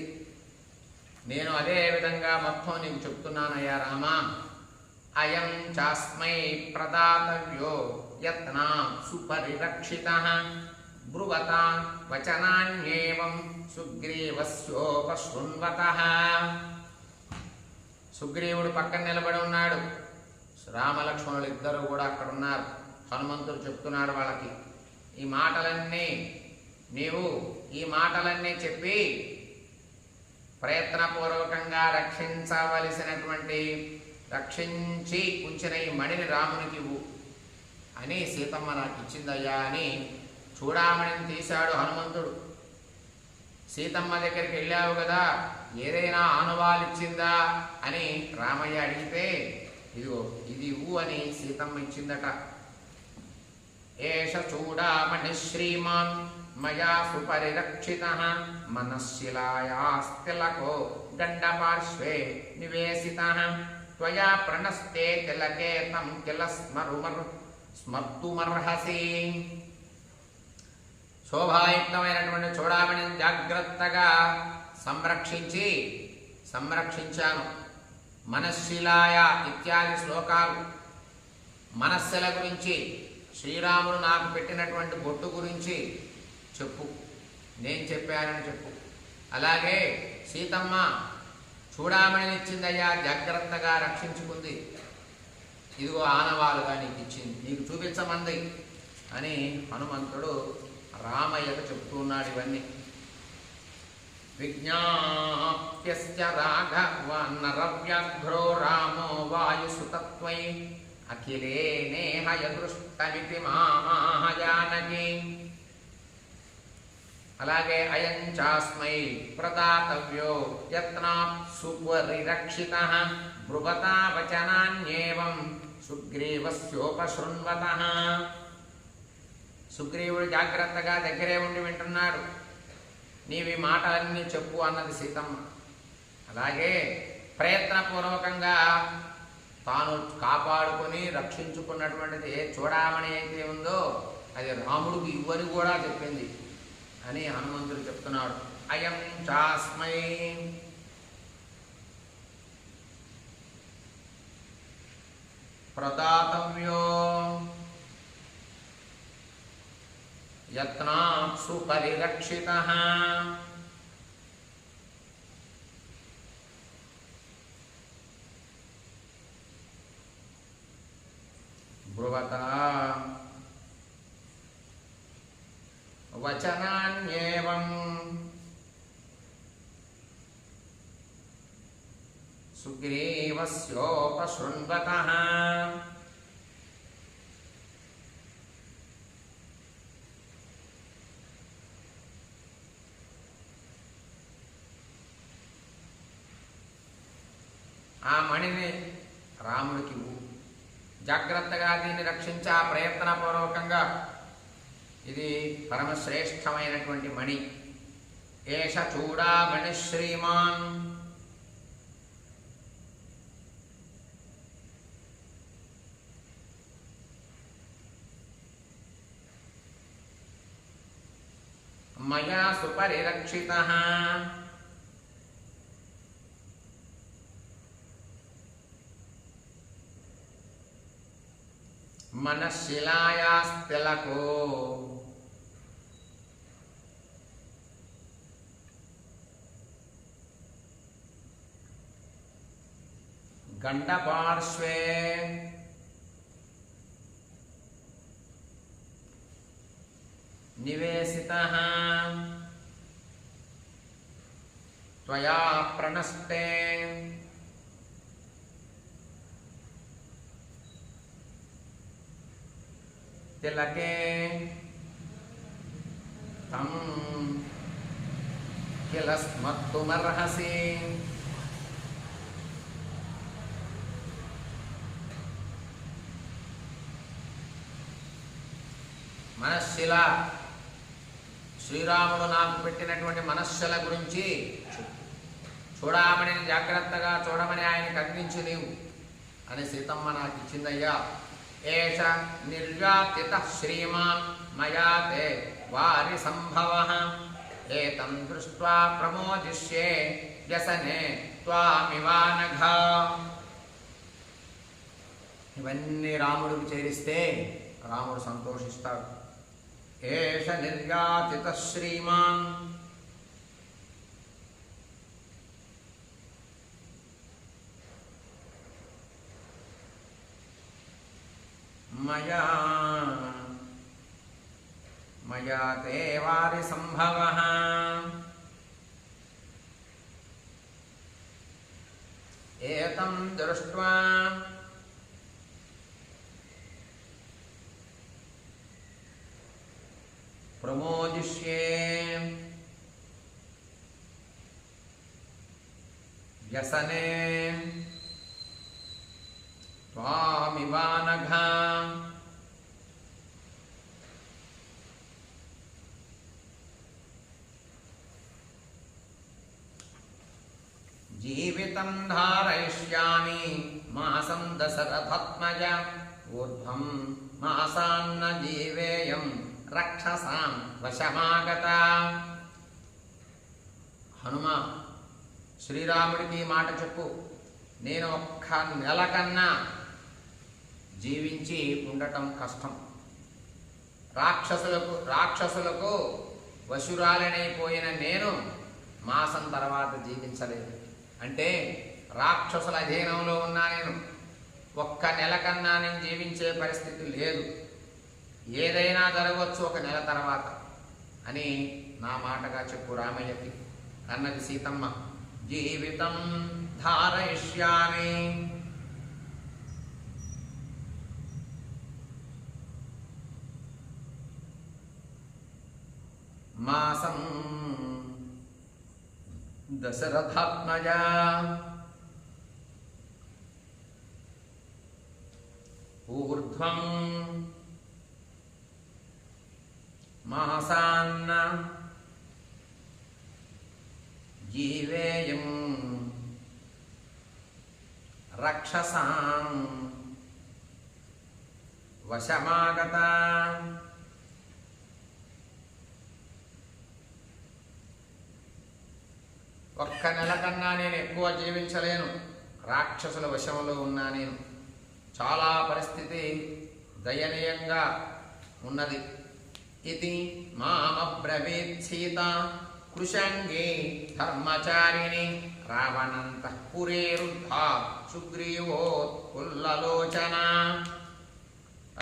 నేను అదే విధంగా మొత్తం నీకు చెప్తున్నానయ్యా రామా. అయం చాస్మై ప్రదాతవ్యో యత్నా సుపరిరక్షితః బ్రువత వచనాన్యేవం సుగ్రీవస్యోపశృణ్వతః. సుగ్రీవుడు పక్కన నిలబడి ఉన్నాడు. రామలక్ష్మణులు ఇద్దరు కూడా అక్కడ ఉన్నారు. హనుమంతుడు చెప్తున్నాడు వాళ్ళకి, ఈ మాటలన్నీ ఈ మాటలన్నీ చెప్పి ప్రయత్నపూర్వకంగా రక్షించి ఉంచిన ఈ మణిని రామునికి ఇవ్వు అని సీతమ్మ నాకు ఇచ్చిందయ్యా అని చూడామణిని తీశాడు హనుమంతుడు. సీతమ్మ దగ్గరికి వెళ్ళావు కదా, ఏదైనా ఆనవాలిచ్చిందా అని రామయ్య అడిగితే, ఇదిగో ఇది ఇవ్వు అని సీతమ్మ ఇచ్చిందట. ఏష చూడామణి శ్రీమాన్ మయా సుపరిరక్షితః మనశ్శిలాయాస్తిలకో గండపార్శ్వే నివేశితః త్వయా ప్రణస్తే తిలకే తం కిల స్మర్తుమర్హసి. శోభాయుక్తమైనటువంటి చూడామణిని జాగ్రత్తగా సంరక్షించాను. మనశ్శిలాయ ఇత్యాది శ్లోకాలు మనస్సుల గురించి, శ్రీరాముడు నాకు పెట్టినటువంటి బొట్టు గురించి చెప్పు, నేను చెప్పానని చెప్పు. అలాగే సీతమ్మ చూడామణిని ఇచ్చిందయ్యా, జాగ్రత్తగా రక్షించుకుంది, ఇదిగో ఆనవాలుగా నీకు ఇచ్చింది, నీకు చూపించమంది అని హనుమంతుడు రామయ్యకు చెప్తున్నాడు ఇవన్నీ. విజ్ఞాప్యస్య రాఘవ నరవ్యాఘ్రో రామో వాయుసుతత్వై అఖిలేనేహ యదృష్టమితి మామహాజానకి. అలాగే అయం చాస్మై ప్రదాతవ్యో యత్నాత్ సుపరిరక్షితః బ్రువతా వచనాన్యేవం సుగ్రీవస్యోపశృణ్వతః. సుగ్రీవుడు జాగ్రత్తగా దగ్గరే ఉండి వింటున్నాడు. నీవి మాటలన్నీ చెప్పు అన్నది సీతమ్మ. అలాగే ప్రయత్నపూర్వకంగా తాను కాపాడుకొని రక్షించుకున్నటువంటిది ఏ చూడామణి అయితే ఉందో అది రాముడికి ఇవ్వని కూడా చెప్పింది అని హనుమంతుడు చెప్తున్నాడు. అయం చాస్మై ప్రదాతవ్యో యత్నాత్ సుపరిరక్షితః బ్రువతా వచనాన్యేవం సుగ్రీవస్యోపశృణ్వతః. ఆ మణిని రాముడికి జాగ్రత్తగా దీన్ని రక్షించా ప్రయత్నపూర్వకంగా. ఇది పరమశ్రేష్టమైనటువంటి మణి. ఏష చూడామణి శ్రీమాన్ మయా సుపరిరక్షితః మనశిలాయాస్తిలకో గండపార్శ్వే నివేశితః త్వయా ప్రణష్టే తిలకే తం కిల స్మర్తుమర్హసి. మనశ్శిల, శ్రీరాముడు నాకు పెట్టినటువంటి మనశ్శిల గురించి చూడమని జాగ్రత్తగా చూడమని ఆయనకు అందించి నీవు అని సీతమ్మ నాకు ఇచ్చిందయ్యా. ఏష నిర్యాతిత శ్రీమాన్ మయా తే వారి సంభవః ఏతం దృష్ట్వా ప్రమోదిష్యే వ్యసనే త్వామివానఘ. ఇవన్నీ రాముడికి చేరిస్తే రాముడు సంతోషిస్తాడు. ఏష నిర్యాతిత శ్రీమాన్, మయా తే వారి సంభవః ఏతం దృష్ట్వా ప్రమోదిష్యే వ్యసనే త్వామివానఘ. జీవితం ధారయిష్యామి మాసం దశరథాత్మజ ఊర్ధ్వం మాసాన్న జీవేయం రక్షసాం వశమాగత. హనుమ, శ్రీరాముడికి మాట చెప్పు, నేను ఒక్క నెల కన్నా జీవించి ఉండటం కష్టం. రాక్షసులకు వశురాలనైపోయిన నేను మాసం తర్వాత జీవించలేదు. అంటే రాక్షసుల అధీనంలో ఉన్నా నేను ఒక్క నెల కన్నా నేను జీవించే పరిస్థితి లేదు. ఏదైనా జరగవచ్చు ఒక నెల తర్వాత అని నా మాటగా చెప్పు రామయ్యకి అన్నది సీతమ్మ. జీవితం ధారయిష్యామి, మాసం దశరథాత్మజ ఊర్ధ్వం మాసాన్న జీవేయం రక్షసాం వశమాగత. ఒక్క నెల కన్నా నేను ఎక్కువ జీవించలేను, రాక్షసుల వశంలో ఉన్నా నేను. చాలా పరిస్థితి దయనీయంగా ఉన్నది. ఇది మామబ్రవీత్ సీత కృషంగే ధర్మచారిణి రావణంతఃపురేరుద్ధ సుగ్రీవోత్పుల్లలోచన.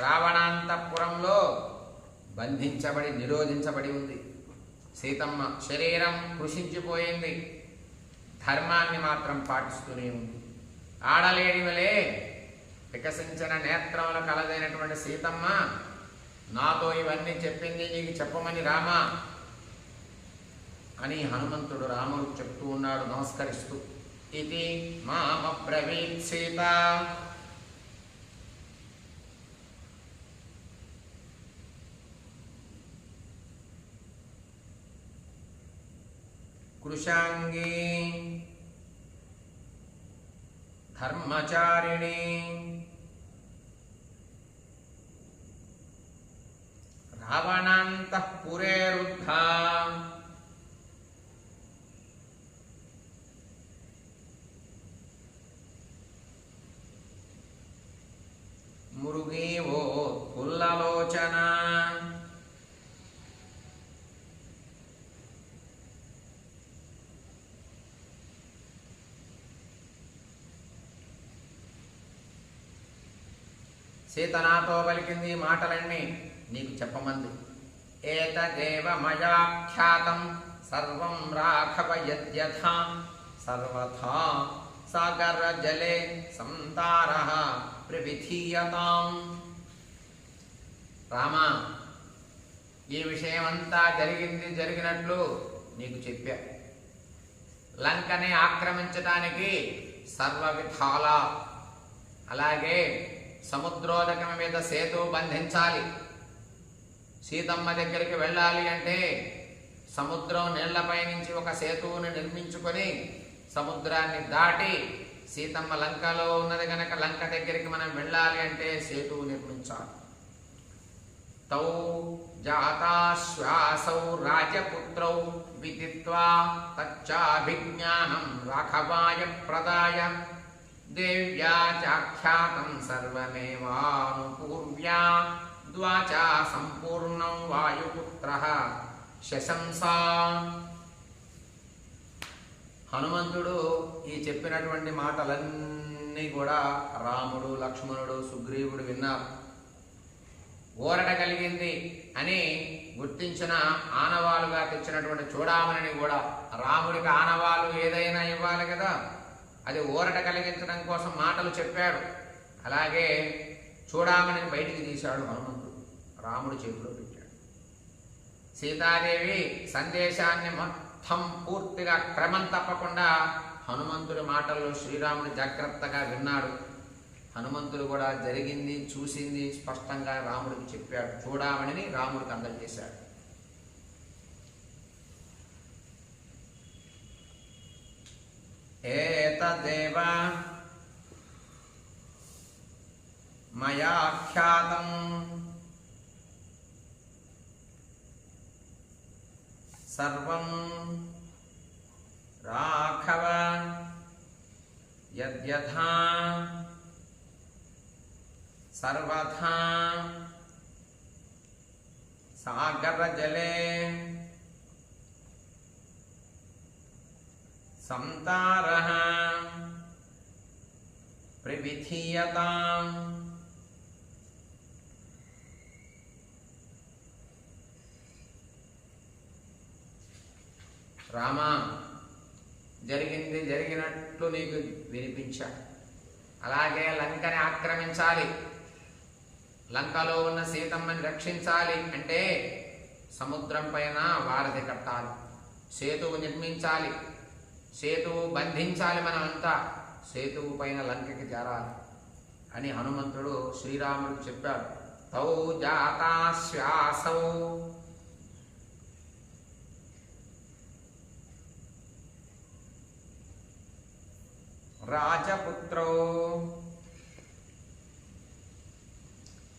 రావణాంతఃపురంలో బంధించబడి నిరోధించబడి ఉంది సీతమ్మ. శరీరం కృషించిపోయింది, ధర్మాన్ని మాత్రం పాటిస్తూనే ఉంది. ఆడలేడి వలె వికసించిన నేత్రముల కలదైనటువంటి సీతమ్మ నాతో ఇవన్నీ చెప్పింది, నీకు చెప్పమని రామా అని హనుమంతుడు రాముడికి చెప్తూ ఉన్నాడు నమస్కరిస్తూ. ఇది మామబ్రవీత్ సీత. కృషాంగీ ధర్మచారిణి రావణాంతఃపురేరుద్ధ మృగీవోత్పుల్లలోచన. సీత నాతో పలికింది మాటలన్నీ నీకు చెప్పమంది. ఏతదేవ మయాఖ్యాతం సర్వం రాఘవ యద్యథా సర్వథా సాగర జలే సంతారః ప్రవిధీయతాం. రామా, ఈ విషయమంతా జరిగినట్లు నీకు చెప్పా. లంకని ఆక్రమించడానికి సర్వవిధాల, అలాగే సముద్రోదకం మీద సేతు బంధించాలి. సీతమ్మ దగ్గరికి వెళ్ళాలి అంటే సముద్రం నీళ్లపై నుంచి ఒక సేతువుని నిర్మించుకొని సముద్రాన్ని దాటి సీతమ్మ లంకలో ఉన్నది గనక లంక దగ్గరికి మనం వెళ్ళాలి అంటే సేతువు నిర్మించాలి. తౌ జాతాశ్వాసౌ రాజపుత్రౌ విదిత్వా తచ్చాభిజ్ఞానం రాఘవాయ ప్రదాయ దేవ్యా చాఖ్యాతం సర్వమేవానుపూర్వ్యా ద్వాచా సంపూర్ణం వాయుపుత్రః శశంసా. హనుమంతుడు ఈ చెప్పినటువంటి మాటలన్నీ కూడా రాముడు, లక్ష్మణుడు, సుగ్రీవుడు విన్నారు. ఊరట కలిగింది అని గుర్తించిన ఆనవాలుగా తెచ్చినటువంటి చూడామణిని కూడా, రాముడికి ఆనవాలు ఏదైనా ఇవ్వాలి కదా, అది ఊరట కలిగించడం కోసం మాటలు చెప్పాడు. అలాగే చూడామణిని బయటికి తీశాడు హనుమంతుడు, రాముడి చేతిలో పెట్టాడు. సీతాదేవి సందేశాన్ని మొత్తం పూర్తిగా క్రమం తప్పకుండా హనుమంతుడి మాటల్లో శ్రీరాముడు జాగ్రత్తగా విన్నాడు. హనుమంతుడు కూడా జరిగింది చూసింది స్పష్టంగా రాముడికి చెప్పాడు. చూడామణిని రాముడికి అందజేశాడు. ఏతదేవ మయాఖ్యాతం సర్వం రాఘవ యద్యథా సర్వథా సాగర జలే సంతారః ప్రవిధీయతాం. రామా, జరిగింది జరిగినట్లు నీకు వినిపించా. అలాగే లంకని ఆక్రమించాలి, లంకలో ఉన్న సీతమ్మని రక్షించాలి అంటే సముద్రం పైన వారధి కట్టాలి, సేతువు నిర్మించాలి, సేతువు బంధించాలి, మనమంతా సేతువు పైన లంకకి చేరాలి అని హనుమంతుడు శ్రీరాముడికి చెప్పాడు. తౌ జాతాశ్వాసౌ రాజపుత్రో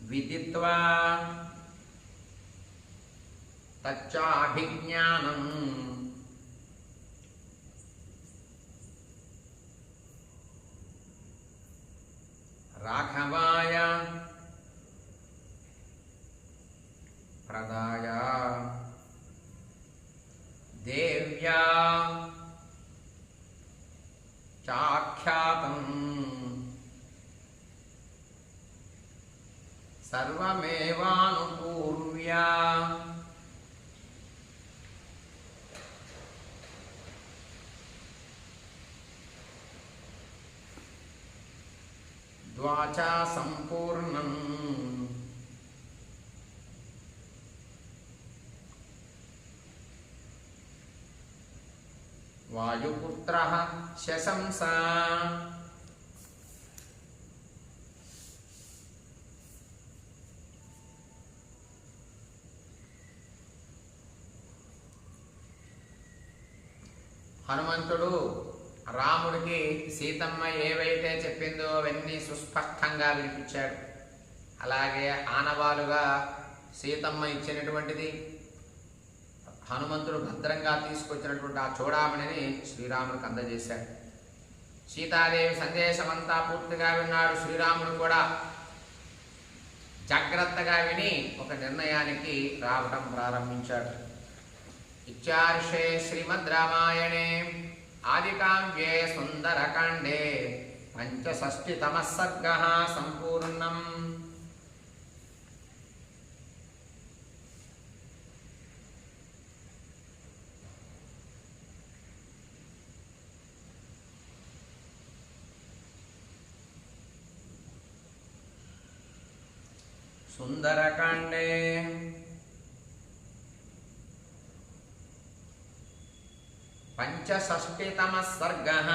విదిత్వా తచ్చాభిజ్ఞానం రాఘవాయ ప్రదాయ దేవ్యా చాఖ్యాతం సర్వమేవానుపూర్వ్యా ద్వాచా సంపూర్ణం వాయుపుత్రః శశంసా. హనుమంతుడు రాముడికి సీతమ్మ ఏవైతే చెప్పిందో అవన్నీ సుస్పష్టంగా వినిపించాడు. అలాగే ఆనవాలుగా సీతమ్మ ఇచ్చినటువంటిది హనుమంతుడు భద్రంగా తీసుకొచ్చినటువంటి ఆ చూడామణిని శ్రీరాముడికి అందజేశాడు. సీతాదేవి సందేశమంతా పూర్తిగా విన్నాడు. శ్రీరాముడు కూడా జాగ్రత్తగా విని ఒక నిర్ణయానికి రావటం ప్రారంభించాడు. ఇత్యార్షే శ్రీమద్ రామాయణే ఆదికావ్యే సుందరకాండే పంచషష్టితమః సర్గః సంపూర్ణం. సుందరకాండే పంచషష్టితమః సర్గః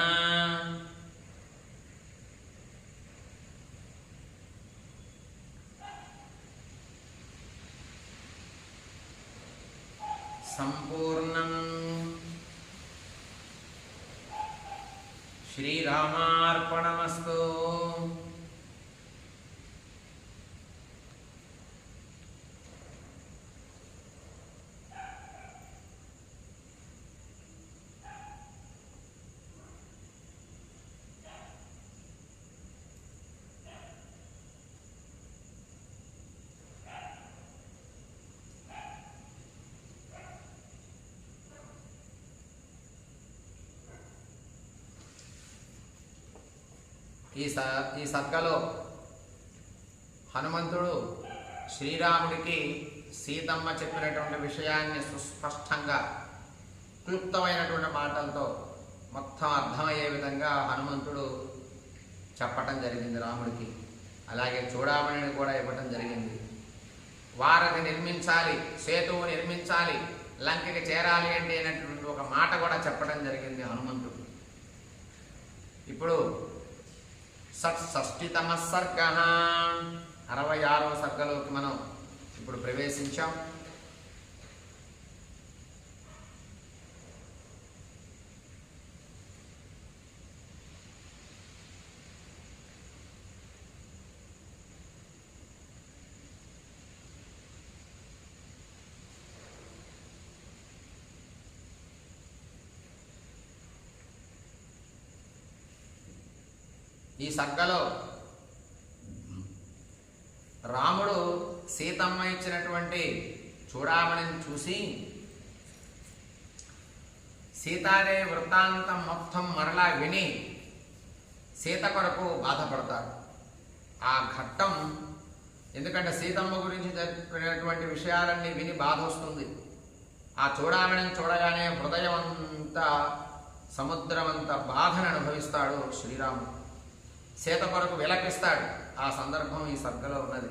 సంపూర్ణం. శ్రీరామార్పణమస్తు. ఈ సర్గలో హనుమంతుడు శ్రీరాముడికి సీతమ్మ చెప్పినటువంటి విషయాన్ని సుస్పష్టంగా క్లుప్తమైనటువంటి మాటలతో మొత్తం అర్థమయ్యే విధంగా హనుమంతుడు చెప్పటం జరిగింది రాముడికి. అలాగే చూడామణిని కూడా ఇవ్వటం జరిగింది. వారధి నిర్మించాలి, సేతువు నిర్మించాలి, లంకకి చేరాలి అంటే అనేటువంటి ఒక మాట కూడా చెప్పడం జరిగింది హనుమంతుడు. ఇప్పుడు షష్ఠితమః సర్గః 66వ సర్గలోకి మనం ఇప్పుడు ప్రవేశించాం. ఈ సర్గలో రాముడు సీతమ్మ ఇచ్చినటువంటి చూడామణిని చూసి సీతాదేవి వృత్తాంతం మొత్తం మరలా విని సీత కొరకు బాధపడతాడు. ఆ ఘట్టం ఎందుకంటే సీతమ్మ గురించి చెప్పినటువంటి విషయాలన్నీ విని బాధ వస్తుంది. ఆ చూడామణిని చూడగానే హృదయం అంతా సముద్రమంత బాధను అనుభవిస్తాడు శ్రీరాముడు. సీత కొరకు విలపిస్తాడు. ఆ సందర్భం ఈ సర్గలో ఉన్నది.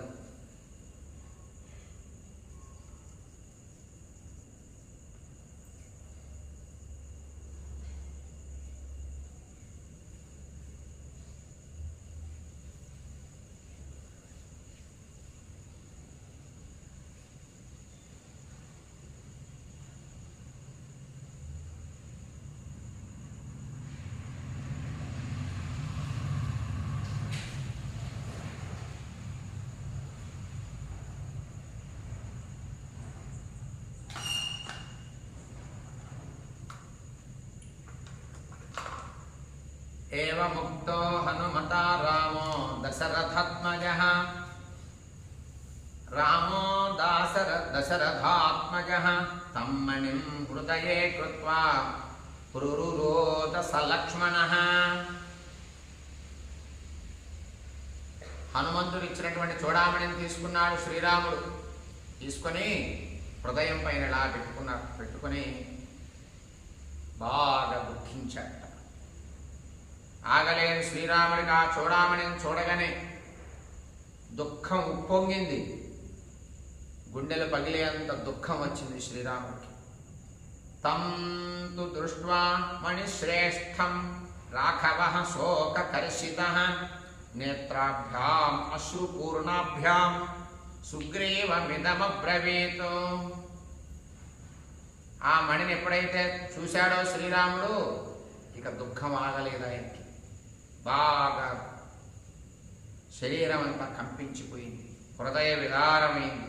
ఏవముక్తో హనుమతా రామో దశరథాత్మజః తం మణిం హృదయే కృత్వా పురురోధ సలక్ష్మణః. హనుమంతుడు ఇచ్చినటువంటి చూడామణిని తీసుకున్నాడు శ్రీరాముడు. తీసుకొని హృదయం పైన ఇలా పెట్టుకొని బాగా దుఃఖించాడు. ఆగలేని శ్రీరాముడికి ఆ చూడామణిని చూడగానే దుఃఖం ఉప్పొంగింది. గుండెలు పగిలేంత దుఃఖం వచ్చింది శ్రీరాముడికి. తం తు దృష్ట్వా మణిశ్రేష్టం రాఘవః శోకకర్షితః నేత్రాభ్యాం అశ్రుపూర్ణాభ్యాం సుగ్రీవమిదమబ్రవీత్. ఆ మణిని ఎప్పుడైతే చూశాడో శ్రీరాముడు ఇక దుఃఖం ఆగలేదు ఆయనకి. బాగా శరీరం అంతా కంపించిపోయింది, హృదయ విదారమైంది,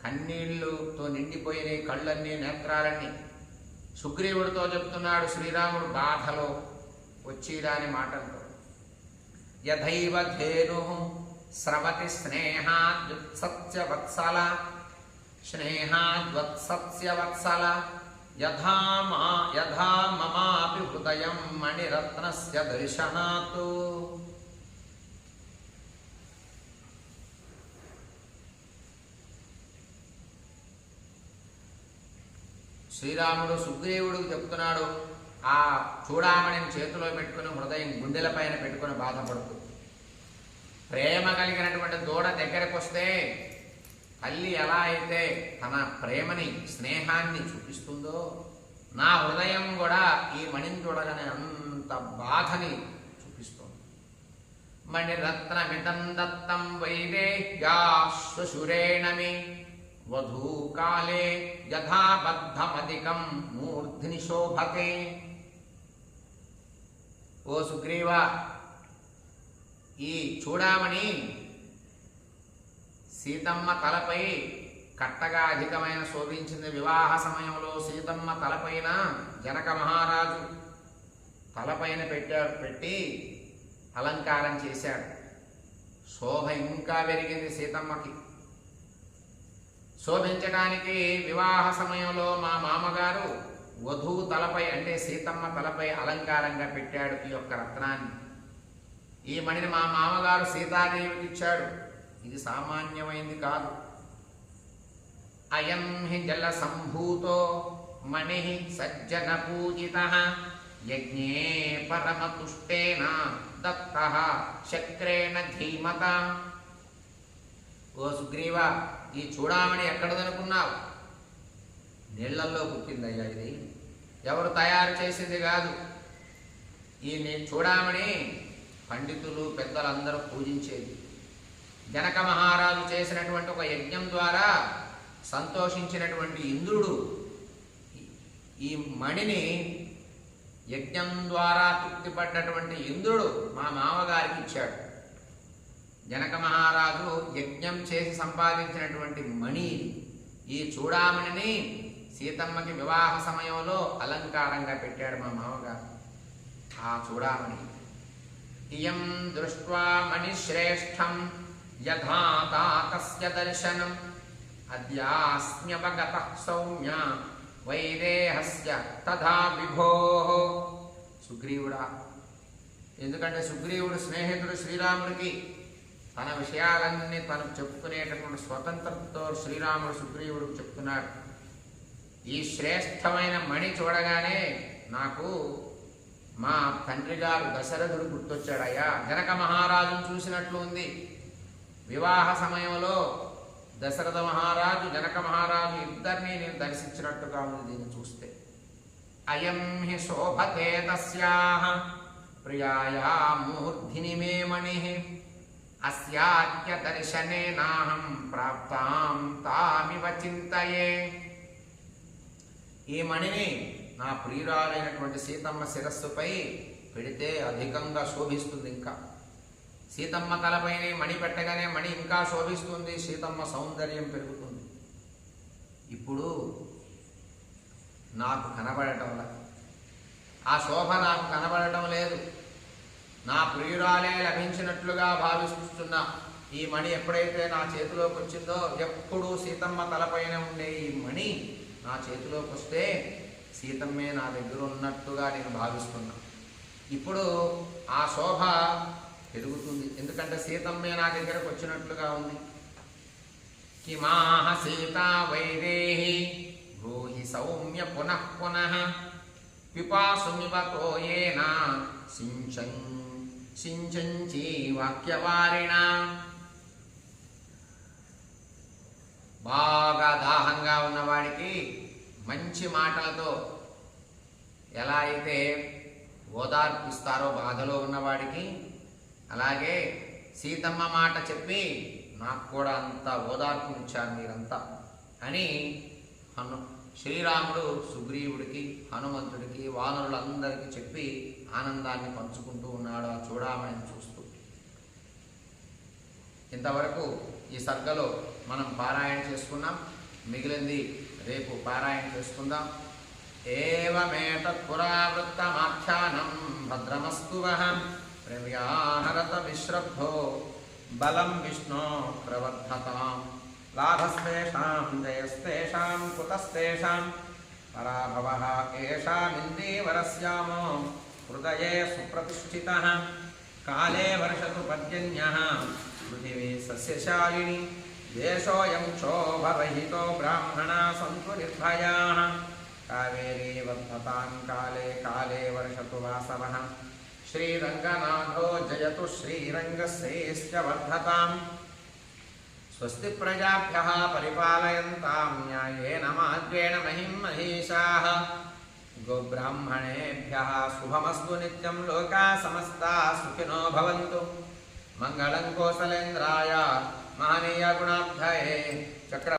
కన్నీళ్లతో నిండిపోయినాయి కళ్ళన్నీ, నేత్రాలన్నీ. సుగ్రీవుడితో చెప్తున్నాడు శ్రీరాముడు బాధలో వచ్చిరాని మాటలతో. యథైవ ధేను స్రవతి స్నేహాద్వత్సత్య వత్సల యథా మమాపి హృదయం మణిరత్నస్య దర్శనాత్. శ్రీరాముడు సుగ్రీవుడికి చెప్తున్నాడు, ఆ చూడామణిని చేతిలో పెట్టుకుని హృదయం గుండెల పైన పెట్టుకుని బాధపడుతూ, ప్రేమ కలిగినటువంటి దూడ దగ్గరకు వస్తే తల్లి ఎలా అయితే తన ప్రేమని స్నేహాన్ని చూపిస్తుందో నా హృదయం కూడా ఈ మణిని చూడగానే అంత బాధని చూపిస్తోంది. మణిరత్నమిదం దత్తం వైదేహ్యాశ్వశురేణ మే వధూకాలే యథాబద్ధమధికం మూర్ధ్ని శోభతే. ఓ సుగ్రీవ, ఈ చూడామణి సీతమ్మ తలపై కట్టగా అధికమైన శోభించింది. వివాహ సమయంలో సీతమ్మ తలపైన జనక మహారాజు తలపైన పెట్టి అలంకారం చేశాడు. శోభ ఇంకా పెరిగింది సీతమ్మకి. శోభించడానికి వివాహ సమయంలో మా మామగారు వధువు తలపై అంటే సీతమ్మ తలపై అలంకారంగా పెట్టాడు ఈ యొక్క రత్నాన్ని. ఈ మణిని మా మామగారు సీతాదేవికి ఇచ్చాడు. ఇది సామాన్యమైంది కాదు. అయం హి జల సంభూతో మణి సజ్జన పూజిత యజ్ఞే పరమతుష్టేన దత్త శక్రేణ ధీమత. ఓ సుగ్రీవ, ఈ చూడామణి ఎక్కడదనుకున్నావు? నీళ్లల్లో పుట్టిందయ్యా. ఇది ఎవరు తయారు చేసింది కాదు. ఈ చూడామణి పండితులు పెద్దలందరూ పూజించేది. జనక మహారాజు చేసినటువంటి ఒక యజ్ఞం ద్వారా సంతోషించినటువంటి ఇంద్రుడు ఈ మణిని యజ్ఞం ద్వారా తృప్తిపడ్డటువంటి ఇంద్రుడు మా మామగారికి ఇచ్చాడు. జనక మహారాజు యజ్ఞం చేసి సంపాదించినటువంటి మణి ఈ చూడామణిని సీతమ్మకి వివాహ సమయంలో అలంకారంగా పెట్టాడు మా మామగారు. ఆ చూడామణి ఇయం దృష్ట్వా మణిశ్రేష్టం యథా తాతస్య దర్శనం అద్యాస్మ్యవగతః సౌమ్య వైదేహస్య తథా విభోః. సుగ్రీవుడా, ఎందుకంటే సుగ్రీవుడు స్నేహితుడు శ్రీరాముడికి తన విషయాలన్నీ తను చెప్పుకునేటటువంటి స్వతంత్రతతో శ్రీరాముడు సుగ్రీవుడికి చెప్తున్నాడు. ఈ శ్రేష్టమైన మణి చూడగానే నాకు మా తండ్రి గారు దశరథుడు గుర్తొచ్చాడయ్యా. జనక మహారాజును చూసినట్లు ఉంది. వివాహ సమయంలో దశరథ మహారాజు జనక మహారాజు ఇద్దరినీ నేను దర్శించినట్టుగా ఉంది దీన్ని చూస్తే. అయం హి శోభతే తస్యాః ప్రియాయా మూర్ధిని మే మణిః అస్యాద్య దర్శనేనాహం ప్రాప్తాం తామివ చింతయే. ఈ మణిని నా ప్రియురాలైనటువంటి సీతమ్మ శిరస్సుపై పెడితే అధికంగా శోభిస్తుంది. ఇంకా సీతమ్మ తలపైనే మణి పెట్టగానే మణి ఇంకా శోభిస్తుంది. సీతమ్మ సౌందర్యం పెరుగుతుంది. ఇప్పుడు నాకు కనబడటం లేదు. ఆ శోభ నాకు కనబడటం లేదు. నా ప్రియురాలే లభించినట్లుగా భావిస్తున్నా. ఈ మణి ఎప్పుడైతే నా చేతిలోకి వచ్చిందో, ఎప్పుడూ సీతమ్మ తలపైన ఉండే ఈ మణి నా చేతిలోకి వస్తే సీతమ్మే నా దగ్గర ఉన్నట్టుగా నేను భావిస్తున్నా. ఇప్పుడు ఆ శోభ పెరుగుతుంది. ఎందుకంటే సీతమ్మే నా దగ్గరకు వచ్చినట్లుగా ఉంది. కిమాహ సీతా వైదేహి బ్రూహి సౌమ్య పునః పునః పిపాసుమివ తోయేన సించంచీ వాక్యవారిణ. బాగా దాహంగా ఉన్నవాడికి మంచి మాటలతో ఎలా అయితే ఓదార్పిస్తారో బాధలో ఉన్నవాడికి, అలాగే సీతమ్మ మాట చెప్పి నాకు కూడా అంత ఓదార్పునిచ్చారు మీరంతా అని శ్రీరాముడు సుగ్రీవుడికి, హనుమంతుడికి, వానరులందరికీ చెప్పి ఆనందాన్ని పంచుకుంటూ ఉన్నాడు ఆ చూడామణిని చూస్తూ. ఇంతవరకు ఈ సర్గలో మనం పారాయణ చేసుకున్నాం. మిగిలింది రేపు పారాయణ చేసుకుందాం. ఏవమేతత్ పురావృత్తమాఖ్యానం భద్రమస్తు వః ప్రవ్యాహరత విశ్రబ్ధో బలం విష్ణో ప్రవర్ధతాం. లాభస్తేషాం జయస్తేషాం కుతస్తేషాం పరాభవః ఏషామిందీవరస్యామో హృదయే సుప్రతిష్ఠితః. కాలే వర్షతు పర్జన్యః పృథివీ సస్యశాలిని. దేశోऽयं క్షోభరహితో బ్రాహ్మణా సంతు నిర్భయాః. కావేరీ వర్ధతాం కాలే కాలే వర్షతు వాసవః. శ్రీరంగనాథో జయతు శ్రీరంగశ్రేయశ్చ వర్ధతాం. స్వస్తి ప్రజాభ్యః పరిపాలయంతాం న్యాయేన మాద్వేన మహిం మహీషాః గోబ్రాహ్మణేభ్యః శుభమస్తు నిత్యం లోకా సమస్తాః సుఖినో భవంతు మంగళం కోసలేంద్రాయ మహనీయ గుణాబ్ధయే చక్ర